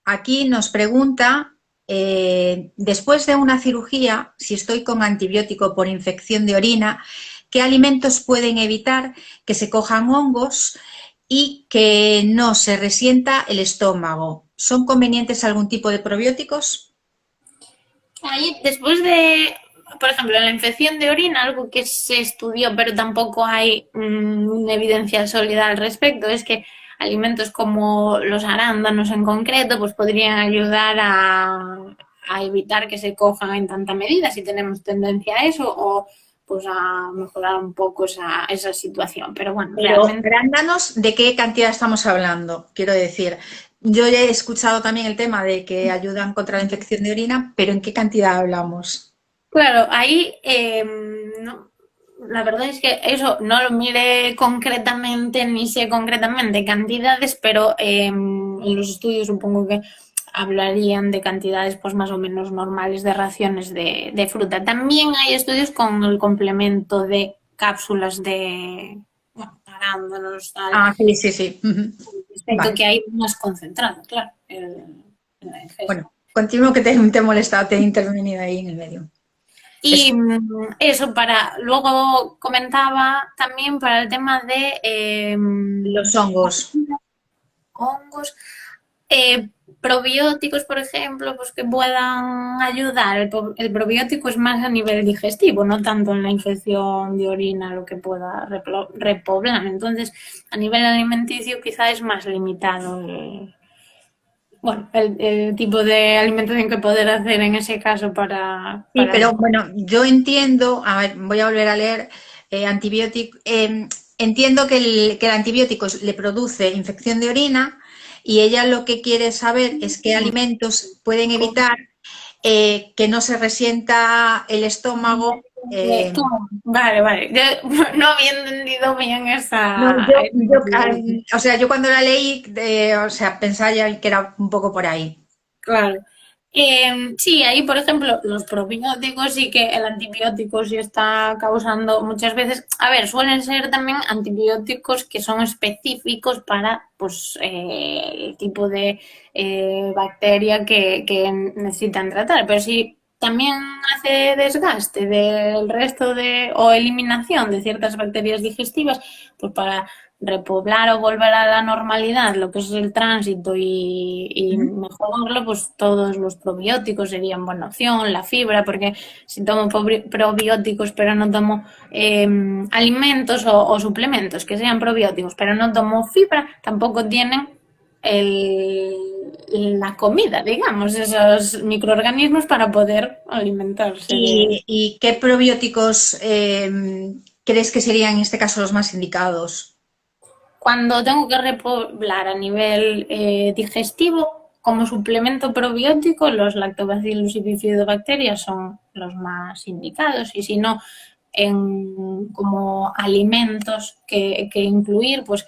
Speaker 1: aquí nos pregunta, después de una cirugía, si estoy con antibiótico por infección de orina, ¿qué alimentos pueden evitar que se cojan hongos y que no se resienta el estómago? ¿Son convenientes algún tipo de probióticos?
Speaker 2: Ahí, después de, por ejemplo, en la infección de orina, algo que se estudió, pero tampoco hay una evidencia sólida al respecto, es que alimentos como los arándanos en concreto, pues podrían ayudar a evitar que se cojan en tanta medida, si tenemos tendencia a eso, o pues a mejorar un poco esa situación. Pero bueno,
Speaker 1: Pero
Speaker 2: realmente...
Speaker 1: arándanos, ¿de qué cantidad estamos hablando? Quiero decir, yo ya he escuchado también el tema de que ayudan contra la infección de orina, pero ¿en qué cantidad hablamos?
Speaker 2: Claro, ahí no, la verdad es que eso no lo mire concretamente ni sé concretamente cantidades, pero en los estudios supongo que hablarían de cantidades pues más o menos normales de raciones de fruta. También hay estudios con el complemento de cápsulas de bueno, arándanos, tal,
Speaker 1: Ah, sí, sí, sí. Ujú.
Speaker 2: respecto
Speaker 1: Vale.
Speaker 2: que hay más concentrado, claro, en la ingesta.
Speaker 1: Bueno, continúo que te he molestado, te he intervenido ahí en el medio. Es
Speaker 2: Y eso para, luego comentaba también para el tema de
Speaker 1: los hongos.
Speaker 2: hongos, probióticos, por ejemplo, pues que puedan ayudar. El probiótico es más a nivel digestivo, no tanto en la infección de orina, lo que pueda repoblar. Entonces, a nivel alimenticio quizá es más limitado bueno, el tipo de alimentación que poder hacer en ese caso
Speaker 1: Sí,
Speaker 2: para
Speaker 1: pero
Speaker 2: eso.
Speaker 1: bueno, yo entiendo, a ver, voy a volver a leer antibiótico. Entiendo que el antibiótico le produce infección de orina y ella lo que quiere saber es qué alimentos pueden evitar que no se resienta el estómago.
Speaker 2: Vale, vale. Yo no había entendido bien
Speaker 1: No,
Speaker 2: esa...
Speaker 1: o sea, yo cuando la leí, o sea, pensaba ya que era un poco por ahí.
Speaker 2: Claro. Sí, ahí, por ejemplo, los probióticos sí que el antibiótico sí está causando muchas veces. A ver, suelen ser también antibióticos que son específicos para pues, el tipo de bacteria que necesitan tratar. Pero si también hace desgaste del resto de o eliminación de ciertas bacterias digestivas, pues para repoblar o volver a la normalidad lo que es el tránsito y mejorarlo, pues todos los probióticos serían buena opción, la fibra, porque si tomo probióticos pero no tomo alimentos o suplementos que sean probióticos, pero no tomo fibra, tampoco tienen el, la comida, digamos, esos microorganismos para poder alimentarse de...
Speaker 1: ¿Y qué probióticos crees que serían en este caso los más indicados?
Speaker 2: Cuando tengo que repoblar a nivel digestivo, como suplemento probiótico, los lactobacillus y bifidobacterias son los más indicados. Y si no, como alimentos que incluir, pues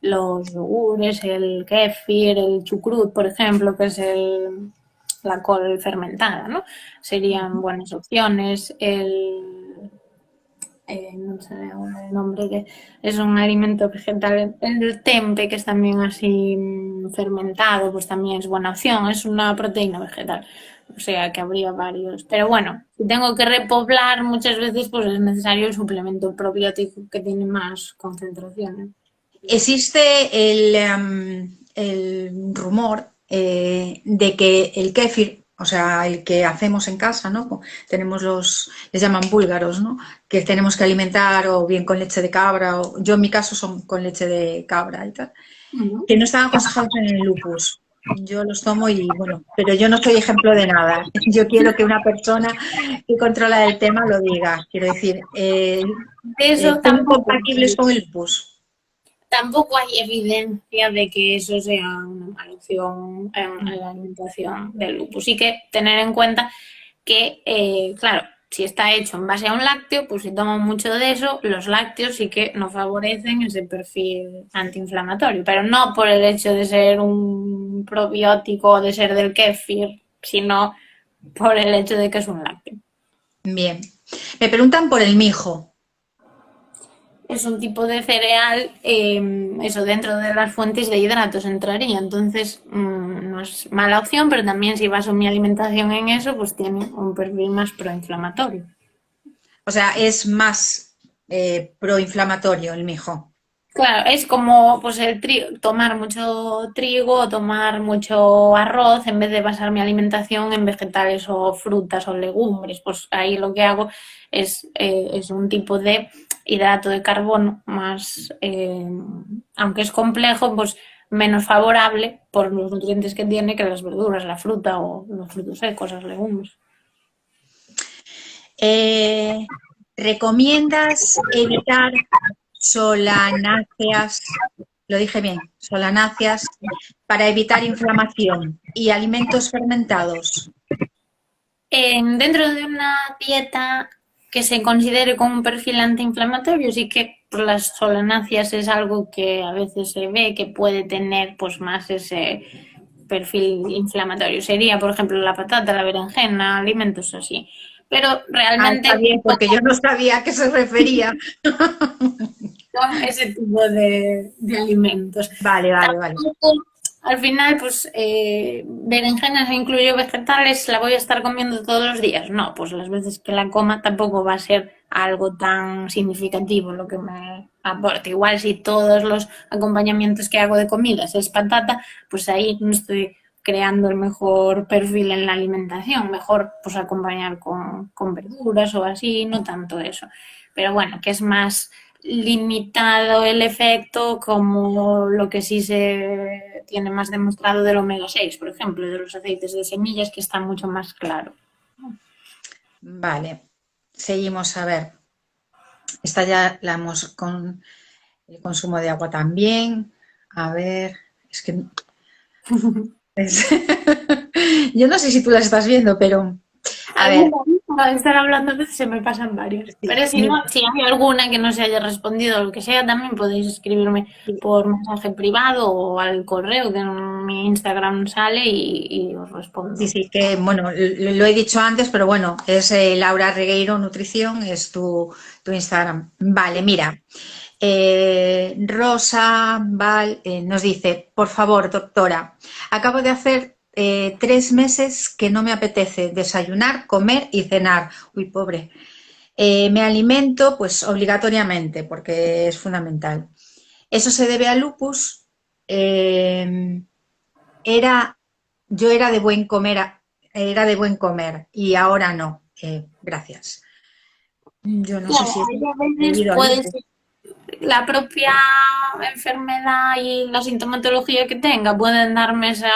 Speaker 2: los yogures, el kéfir, el chucrut, por ejemplo, que es la col fermentada, ¿no? Serían buenas opciones. No sé ahora el nombre, que es un alimento vegetal, el tempe, que es también así fermentado, pues también es buena opción, es una proteína vegetal, o sea que habría varios. Pero bueno, si tengo que repoblar muchas veces, pues es necesario el suplemento probiótico que tiene más concentración.
Speaker 1: Existe el rumor de que el kéfir, o sea, el que hacemos en casa, ¿no? Tenemos les llaman búlgaros, ¿no? Que tenemos que alimentar o bien con leche de cabra, o yo en mi caso son con leche de cabra y tal,
Speaker 2: Uh-huh.
Speaker 1: que no están aconsejados en el lupus. Yo los tomo y bueno, pero yo no soy ejemplo de nada. Yo quiero que una persona que controla el tema lo diga. Quiero decir,
Speaker 2: De eso
Speaker 1: ¿son
Speaker 2: tampoco.
Speaker 1: compatibles con el lupus?
Speaker 2: Tampoco hay evidencia de que eso sea una mala opción en la alimentación del lupus. Sí que tener en cuenta que, claro, si está hecho en base a un lácteo, pues si tomo mucho de eso, los lácteos sí que no favorecen ese perfil antiinflamatorio, pero no por el hecho de ser un probiótico o de ser del kéfir, sino por el hecho de que es un lácteo.
Speaker 1: Bien. Me preguntan por el mijo.
Speaker 2: Es un tipo de cereal, eso dentro de las fuentes de hidratos entraría, entonces no es mala opción, pero también si baso mi alimentación en eso, pues tiene un perfil más proinflamatorio.
Speaker 1: O sea, es más proinflamatorio el mijo.
Speaker 2: Claro, es como pues el tomar mucho trigo o tomar mucho arroz en vez de basar mi alimentación en vegetales o frutas o legumbres. Pues ahí lo que hago es un tipo de hidrato de carbono más, aunque es complejo, pues menos favorable por los nutrientes que tiene que las verduras, la fruta o los frutos secos, las legumbres.
Speaker 1: Eh, ¿Recomiendas evitar solanáceas? Lo dije bien, solanáceas para evitar inflamación y alimentos fermentados.
Speaker 2: Dentro de una dieta que se considere con un perfil antiinflamatorio, sí que pues, las solanáceas es algo que a veces se ve que puede tener pues más ese perfil inflamatorio. Sería, por ejemplo, la patata, la berenjena, alimentos así. Pero
Speaker 1: Ah, está
Speaker 2: realmente
Speaker 1: bien, porque yo no sabía a qué se refería.
Speaker 2: son ese tipo de alimentos.
Speaker 1: Vale, vale, vale.
Speaker 2: Tampoco, al final, pues berenjenas incluyo vegetales, ¿la voy a estar comiendo todos los días? No, pues las veces que la coma tampoco va a ser algo tan significativo lo que me aporte. Igual si todos los acompañamientos que hago de comidas es patata, pues ahí no estoy creando el mejor perfil en la alimentación, mejor pues acompañar con verduras o así, no tanto eso. Pero bueno, que es más limitado el efecto como lo que sí se tiene más demostrado del omega 6, por ejemplo, de los aceites de semillas, que está mucho más claro.
Speaker 1: Vale, seguimos a ver. Esta ya la hemos con el consumo de agua también. A ver, es que yo no sé si tú las estás viendo, pero a ver,
Speaker 2: Al estar hablando a veces se me pasan varios.
Speaker 1: Sí,
Speaker 2: Pero si no, si hay alguna que no se haya respondido o lo que sea, también podéis escribirme por mensaje privado o al correo que en mi Instagram sale y os
Speaker 1: sí,
Speaker 2: respondo.
Speaker 1: sí, que bueno, lo he dicho antes, pero bueno, es Laura Regueiro Nutrición, es tu Instagram. Vale, mira, Rosa Val nos dice, por favor, doctora, acabo de hacer 3 meses que no me apetece desayunar, comer y cenar. Uy, pobre. Me alimento pues obligatoriamente porque es fundamental. Eso se debe al lupus. Eh, era, yo era de buen comer y ahora no. Gracias. Yo no sé
Speaker 2: Claro,
Speaker 1: si es
Speaker 2: hay a veces
Speaker 1: debido al
Speaker 2: puede
Speaker 1: lupus.
Speaker 2: ser la propia enfermedad y la sintomatología que tenga pueden darme esa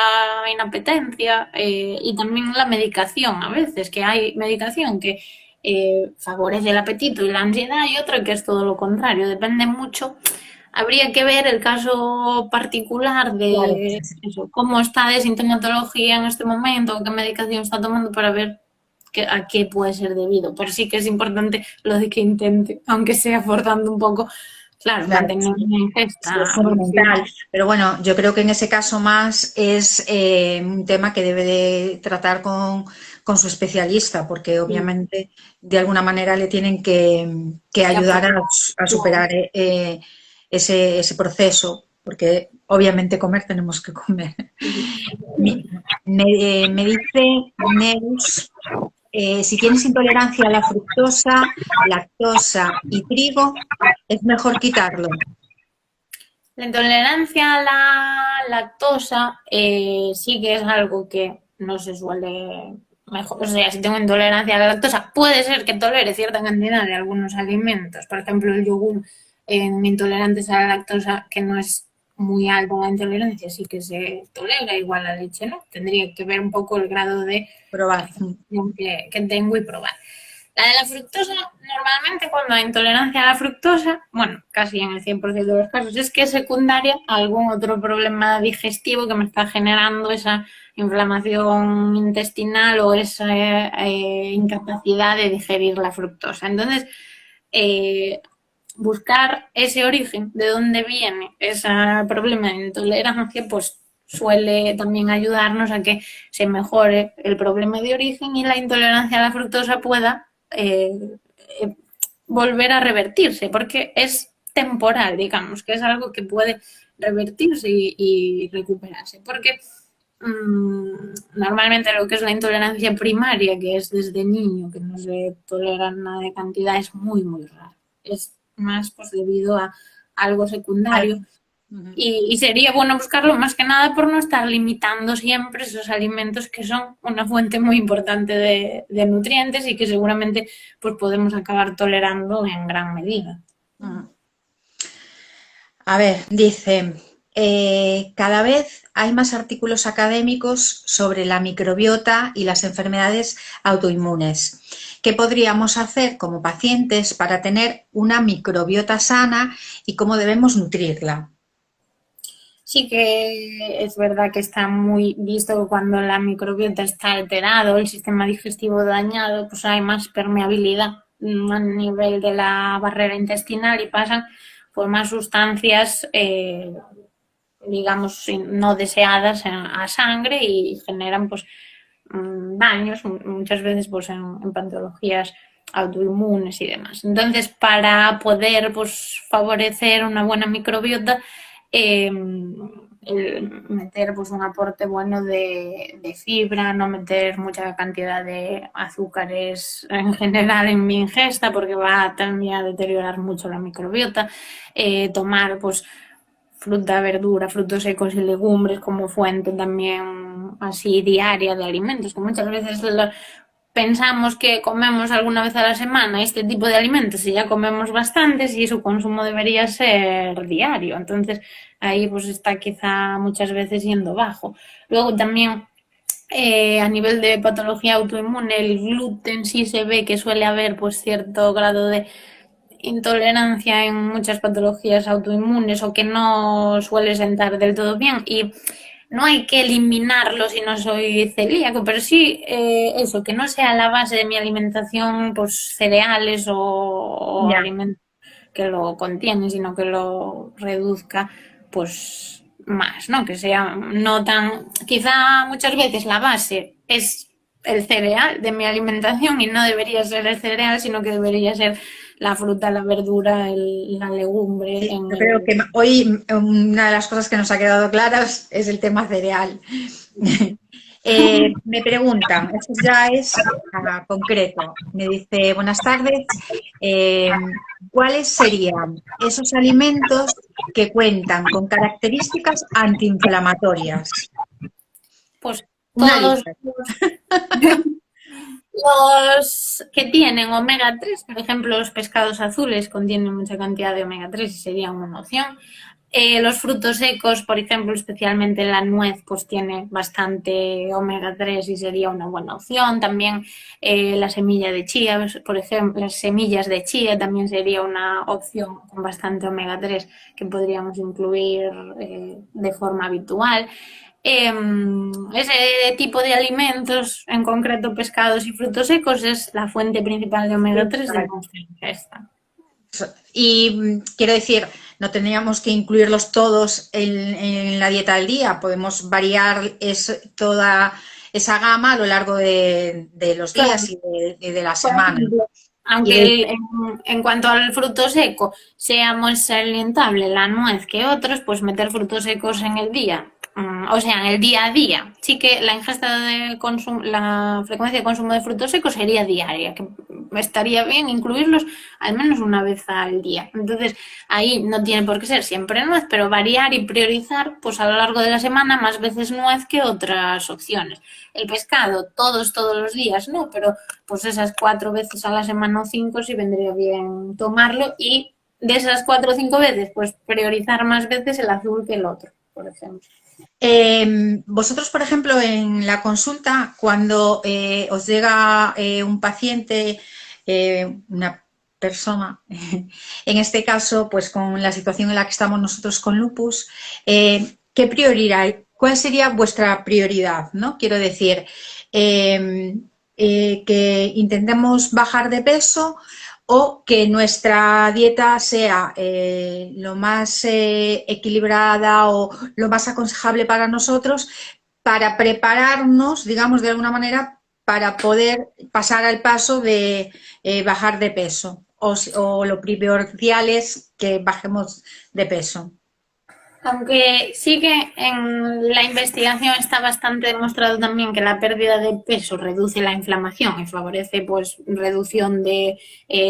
Speaker 2: inapetencia y también la medicación a veces, que hay medicación que favorece el apetito y la ansiedad y otra que es todo lo contrario, depende mucho. Habría que ver el caso particular
Speaker 1: Claro,
Speaker 2: de eso, cómo está de sintomatología en este momento, qué medicación está tomando para ver a qué puede ser debido. Pero sí que es importante lo de que intente, aunque sea forzando un poco, claro,
Speaker 1: claro,
Speaker 2: mantener una
Speaker 1: sí, es
Speaker 2: ingesta.
Speaker 1: fundamental. Pero bueno, yo creo que en ese caso más es un tema que debe de tratar con su especialista, porque obviamente de alguna manera le tienen que
Speaker 2: Que
Speaker 1: ayudar
Speaker 2: aportar,
Speaker 1: a
Speaker 2: claro.
Speaker 1: superar ese proceso, porque obviamente comer tenemos que comer. Me dice Neus, si tienes intolerancia a la fructosa, lactosa y trigo, es mejor quitarlo.
Speaker 2: La intolerancia a la lactosa sí que es algo que no se suele mejor. O sea, si tengo intolerancia a la lactosa, puede ser que tolere cierta cantidad de algunos alimentos. Por ejemplo, el yogur en intolerantes a la lactosa, que no es muy alta la intolerancia, sí que se tolera, igual la leche, ¿no? Tendría que ver un poco el grado de
Speaker 1: Probar.
Speaker 2: afectación que tengo y probar. La de la fructosa, normalmente cuando hay intolerancia a la fructosa, bueno, casi en el 100% de los casos, es que es secundaria a algún otro problema digestivo que me está generando esa inflamación intestinal o esa incapacidad de digerir la fructosa. Entonces, eh, buscar ese origen, de dónde viene ese problema de intolerancia, pues suele también ayudarnos a que se mejore el problema de origen y la intolerancia a la fructosa pueda eh, volver a revertirse, porque es temporal, digamos, que es algo que puede revertirse y recuperarse, porque normalmente lo que es la intolerancia primaria, que es desde niño, que no se tolera nada de cantidad, es muy, muy raro. Es más pues debido a algo secundario y sería bueno buscarlo más que nada por no estar limitando siempre esos alimentos que son una fuente muy importante de nutrientes y que seguramente pues podemos acabar tolerando en gran medida.
Speaker 1: A ver, dice, cada vez hay más artículos académicos sobre la microbiota y las enfermedades autoinmunes. ¿Qué podríamos hacer como pacientes para tener una microbiota sana y cómo debemos nutrirla?
Speaker 2: Sí que es verdad que está muy visto que cuando la microbiota está alterada o el sistema digestivo dañado, pues hay más permeabilidad a nivel de la barrera intestinal y pasan por más sustancias, digamos, no deseadas a sangre y generan pues daños muchas veces pues en patologías autoinmunes y demás. Entonces, para poder pues, favorecer una buena microbiota, eh, meter pues, un aporte bueno de fibra, no meter mucha cantidad de azúcares en general en mi ingesta porque va también a deteriorar mucho la microbiota, tomar pues fruta, verdura, frutos secos y legumbres como fuente también así diaria de alimentos, que muchas veces pensamos que comemos alguna vez a la semana este tipo de alimentos y ya comemos bastantes y su consumo debería ser diario. Entonces ahí pues está quizá muchas veces yendo bajo. Luego también a nivel de patología autoinmune, el gluten sí se ve que suele haber pues cierto grado de intolerancia en muchas patologías autoinmunes o que no suele sentar del todo bien y no hay que eliminarlo si no soy celíaco, pero sí eso, que no sea la base de mi alimentación, pues cereales o
Speaker 1: Ya.
Speaker 2: alimentos que lo contienen, sino que lo reduzca, pues más, ¿no? Que sea no tan, quizá muchas veces la base es el cereal de mi alimentación y no debería ser el cereal, sino que debería ser la fruta, la verdura, la legumbre
Speaker 1: Sí,
Speaker 2: en
Speaker 1: yo creo
Speaker 2: el...
Speaker 1: que hoy una de las cosas que nos ha quedado claras es el tema cereal. Me preguntan, esto ya es concreto, me dice, buenas tardes, eh, ¿cuáles serían esos alimentos que cuentan con características antiinflamatorias?
Speaker 2: Pues
Speaker 1: Una
Speaker 2: todos
Speaker 1: lista.
Speaker 2: los que tienen omega 3, por ejemplo, los pescados azules contienen mucha cantidad de omega 3 y sería una opción. Los frutos secos, por ejemplo, especialmente la nuez, pues tiene bastante omega 3 y sería una buena opción. También la semilla de chía, por ejemplo, las semillas de chía también sería una opción con bastante omega 3 que podríamos incluir de forma habitual. Ese tipo de alimentos, en concreto pescados y frutos secos, es la fuente principal de omega 3 de nuestra ingesta.
Speaker 1: Y quiero decir, no tendríamos que incluirlos todos en la dieta al día, podemos variar toda esa gama a lo largo de los días
Speaker 2: Claro,
Speaker 1: y de la
Speaker 2: por
Speaker 1: semana.
Speaker 2: ejemplo,
Speaker 1: Y
Speaker 2: aunque en cuanto al fruto seco sea más salientable la nuez que otros, pues meter frutos secos en el día, o sea, en el día a día. Sí que la ingesta de consumo, la frecuencia de consumo de frutos secos sería diaria, que estaría bien incluirlos al menos una vez al día. Entonces, ahí no tiene por qué ser siempre nuez, pero variar y priorizar, pues a lo largo de la semana más veces nuez que otras opciones. El pescado, todos los días, no, pero pues esas 4 veces a la semana o 5 sí vendría bien tomarlo y de esas 4 o 5 veces, pues priorizar más veces el azul que el otro, por ejemplo.
Speaker 1: Vosotros, por ejemplo, en la consulta, cuando os llega un paciente, una persona, en este caso, pues con la situación en la que estamos nosotros con lupus, ¿qué prioridad? ¿Cuál sería vuestra prioridad? ¿No? Quiero decir, que intentemos bajar de peso o que nuestra dieta sea lo más equilibrada o lo más aconsejable para nosotros para prepararnos, digamos, de alguna manera, para poder pasar al paso de bajar de peso o lo primordial es que bajemos de peso.
Speaker 2: Aunque sí que en la investigación está bastante demostrado también que la pérdida de peso reduce la inflamación y favorece pues reducción de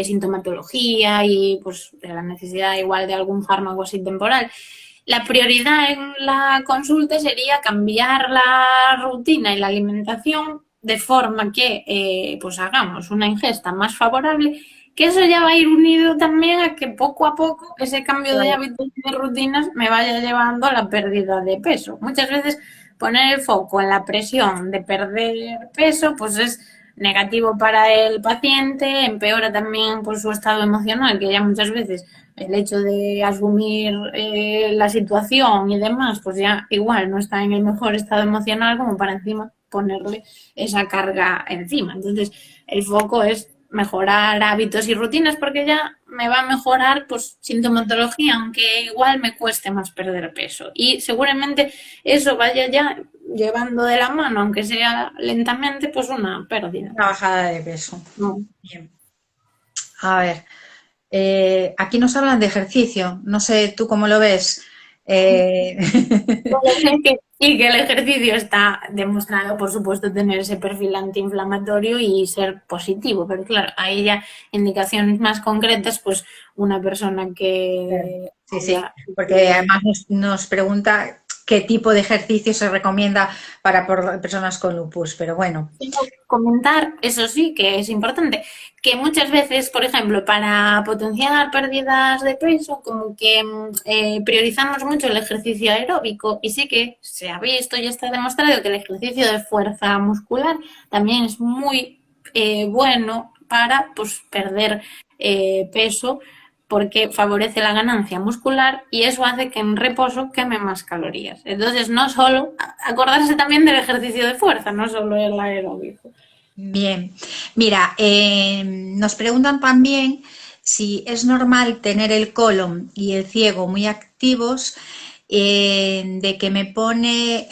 Speaker 2: sintomatología y pues de la necesidad igual de algún fármaco así temporal. La prioridad en la consulta sería cambiar la rutina y la alimentación de forma que pues hagamos una ingesta más favorable, que eso ya va a ir unido también a que poco a poco ese cambio de hábitos y de rutinas me vaya llevando a la pérdida de peso. Muchas veces poner el foco en la presión de perder peso pues es negativo para el paciente, empeora también por su estado emocional, que ya muchas veces el hecho de asumir la situación y demás, pues ya igual no está en el mejor estado emocional como para encima ponerle esa carga encima. Entonces, el foco es mejorar hábitos y rutinas porque ya me va a mejorar pues sintomatología, aunque igual me cueste más perder peso. Y seguramente eso vaya ya llevando de la mano, aunque sea lentamente, pues una pérdida.
Speaker 1: Una bajada de peso.
Speaker 2: No.
Speaker 1: Bien. A ver, aquí nos hablan de ejercicio. No sé tú cómo lo ves. Eh,
Speaker 2: Y que el ejercicio está demostrado, por supuesto, tener ese perfil antiinflamatorio y ser positivo, pero claro, hay ya indicaciones más concretas, pues una persona que
Speaker 1: Sí, sí,
Speaker 2: haya
Speaker 1: porque
Speaker 2: sufrido.
Speaker 1: además nos pregunta qué tipo de ejercicio se recomienda para personas con lupus, pero bueno,
Speaker 2: Quiero comentar, eso sí, que es importante, que muchas veces, por ejemplo, para potenciar pérdidas de peso, como que priorizamos mucho el ejercicio aeróbico y sí que se ha visto y está demostrado que el ejercicio de fuerza muscular también es muy bueno para pues, perder peso porque favorece la ganancia muscular y eso hace que en reposo queme más calorías. Entonces, no solo, acordarse también del ejercicio de fuerza, no solo el aeróbico.
Speaker 1: Bien, mira, nos preguntan también si es normal tener el colon y el ciego muy activos, de que me pone,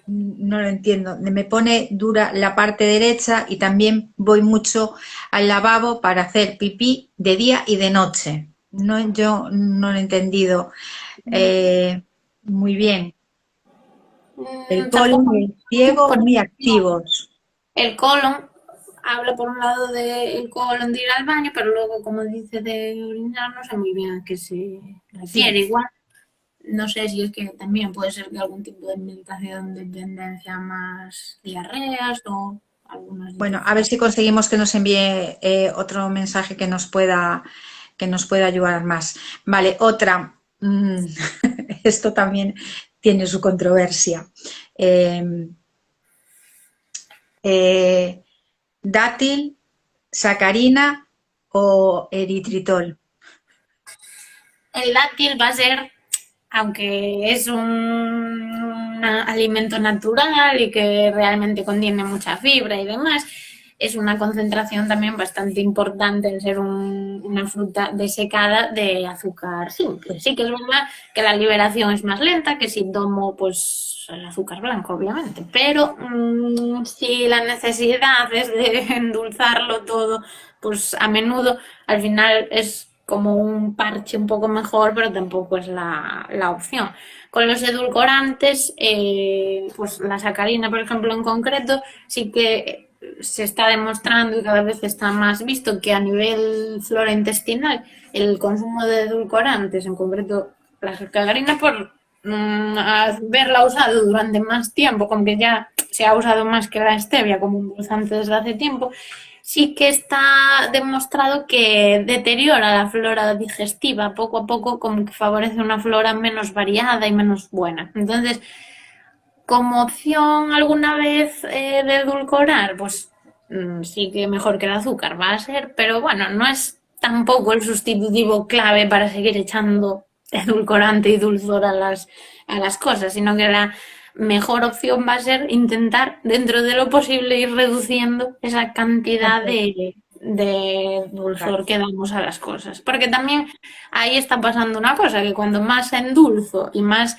Speaker 1: no lo entiendo, me pone dura la parte derecha y también voy mucho al lavabo para hacer pipí de día y de noche. No, yo no lo he entendido muy bien. El colon
Speaker 2: Tampoco,
Speaker 1: y el ciego
Speaker 2: por
Speaker 1: muy
Speaker 2: ejemplo,
Speaker 1: activos.
Speaker 2: el colon habla por un lado del colon de ir al baño, pero luego, como dice de orinar, no sé muy bien a qué se refiere.
Speaker 1: Sí.
Speaker 2: Igual, no sé si es que también puede ser que algún tipo de meditación de tendencia a más diarreas o algunas
Speaker 1: Bueno, a ver si
Speaker 2: dificultades.
Speaker 1: conseguimos que nos envíe otro mensaje que nos pueda ayudar más. Vale, otra. Esto también tiene su controversia. Eh, eh, dátil, sacarina o eritritol.
Speaker 2: El dátil va a ser, aunque es un alimento natural y que realmente contiene mucha fibra y demás, es una concentración también bastante importante en ser una fruta desecada de azúcar simple. Sí que es verdad que la liberación es más lenta que si tomo pues el azúcar blanco, obviamente, pero si la necesidad es de endulzarlo todo, pues a menudo al final es como un parche un poco mejor, pero tampoco es la opción. Con los edulcorantes, pues la sacarina, por ejemplo, en concreto, sí que se está demostrando y cada vez está más visto que a nivel flora intestinal el consumo de edulcorantes, en concreto la sacarina, por haberla usado durante más tiempo, como que ya se ha usado más que la stevia como endulzante desde hace tiempo, sí que está demostrado que deteriora la flora digestiva poco a poco, como que favorece una flora menos variada y menos buena. Entonces, como opción alguna vez de edulcorar, pues sí que mejor que el azúcar va a ser, pero bueno, no es tampoco el sustitutivo clave para seguir echando edulcorante y dulzor a las cosas, sino que la mejor opción va a ser intentar, dentro de lo posible, ir reduciendo esa cantidad de dulzor que damos a las cosas. Porque también ahí está pasando una cosa, que cuando más endulzo y más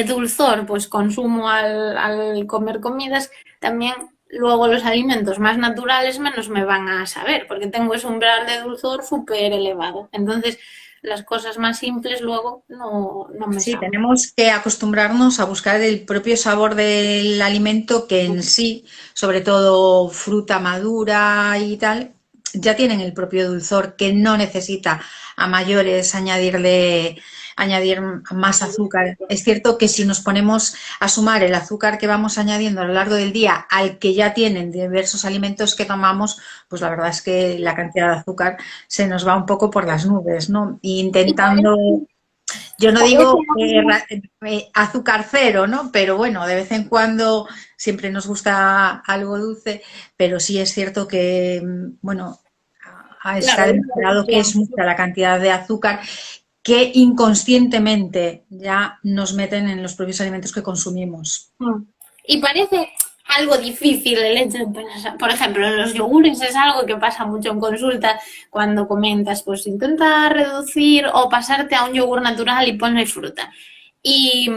Speaker 2: dulzor pues consumo al comer comidas, también luego los alimentos más naturales menos me van a saber, porque tengo ese umbral de dulzor súper elevado. Entonces, las cosas más simples luego no me
Speaker 1: Sí,
Speaker 2: saben.
Speaker 1: tenemos que acostumbrarnos a buscar el propio sabor del alimento que en sí, sobre todo fruta madura y tal, ya tienen el propio dulzor que no necesita a mayores añadir más azúcar. Es cierto que si nos ponemos a sumar el azúcar que vamos añadiendo a lo largo del día al que ya tienen diversos alimentos que tomamos, pues la verdad es que la cantidad de azúcar se nos va un poco por las nubes, ¿no? Y
Speaker 2: Y
Speaker 1: intentando, yo no
Speaker 2: parece
Speaker 1: digo azúcar cero, ¿no? Pero bueno, de vez en cuando siempre nos gusta algo dulce, pero sí es cierto que, bueno, está
Speaker 2: claro, es
Speaker 1: demostrado que es mucha la cantidad de azúcar que inconscientemente ya nos meten en los propios alimentos que consumimos.
Speaker 2: Y parece algo difícil el hecho de pensar, por ejemplo, en los yogures es algo que pasa mucho en consulta cuando comentas, pues intenta reducir o pasarte a un yogur natural y ponle fruta. Y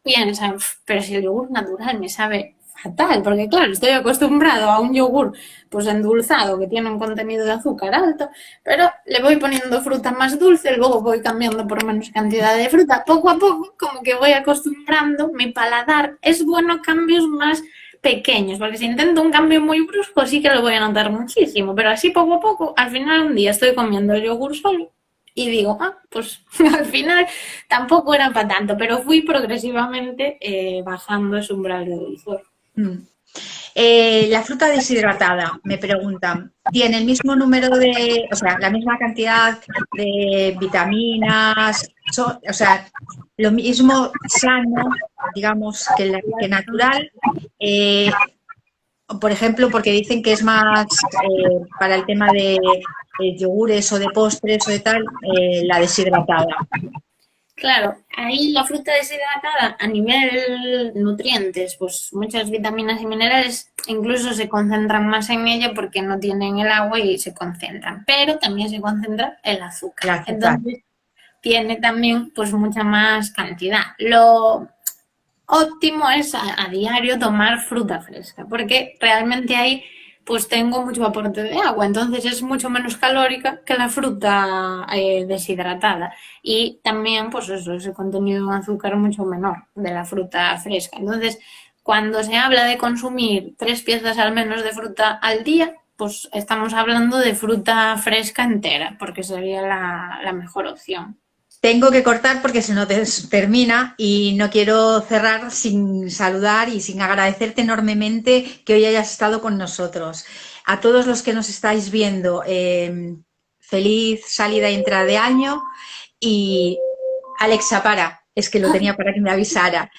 Speaker 2: piensan, pero si el yogur natural me sabe fatal, porque claro, estoy acostumbrado a un yogur pues endulzado que tiene un contenido de azúcar alto, pero le voy poniendo fruta más dulce, luego voy cambiando por menos cantidad de fruta. Poco a poco, como que voy acostumbrando mi paladar. Es bueno cambios más pequeños, porque si intento un cambio muy brusco sí que lo voy a notar muchísimo, pero así poco a poco, al final un día estoy comiendo el yogur solo y digo, pues al final tampoco era para tanto, pero fui progresivamente bajando ese umbral de dulzor.
Speaker 1: Mm. La fruta deshidratada, me preguntan, ¿tiene el mismo número o sea, la misma cantidad de vitaminas, o sea, lo mismo sano, digamos, que natural? Por ejemplo, porque dicen que es más para el tema yogures o de postres o de tal, la deshidratada.
Speaker 2: Claro, ahí la fruta deshidratada a nivel nutrientes, pues muchas vitaminas y minerales incluso se concentran más en ella porque no tienen el agua y se concentran, pero también se concentra el azúcar.
Speaker 1: El azúcar.
Speaker 2: Entonces tiene también pues mucha más cantidad. Lo óptimo es a diario tomar fruta fresca, porque realmente ahí pues tengo mucho aporte de agua, entonces es mucho menos calórica que la fruta deshidratada y también pues eso, ese contenido en azúcar mucho menor de la fruta fresca. Entonces, cuando se habla de consumir 3 piezas al menos de fruta al día, pues estamos hablando de fruta fresca entera, porque sería la mejor opción.
Speaker 1: Tengo que cortar porque se nos termina y no quiero cerrar sin saludar y sin agradecerte enormemente que hoy hayas estado con nosotros. A todos los que nos estáis viendo, feliz salida y entrada de año. Y Alexa, es que lo tenía para que me avisara.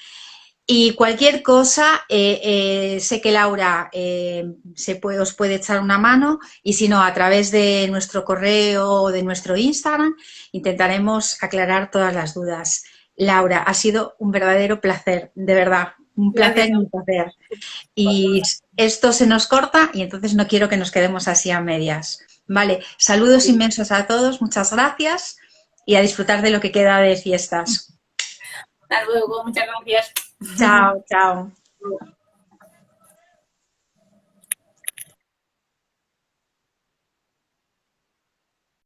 Speaker 1: Y cualquier cosa, sé que Laura os puede echar una mano y si no, a través de nuestro correo o de nuestro Instagram intentaremos aclarar todas las dudas. Laura, ha sido un verdadero placer, de verdad, un placer y un placer. Y esto se nos corta y entonces no quiero que nos quedemos así a medias. Vale, saludos inmensos a todos, muchas gracias y a disfrutar de lo que queda de fiestas.
Speaker 2: Hasta luego, muchas gracias.
Speaker 1: Chao, chao.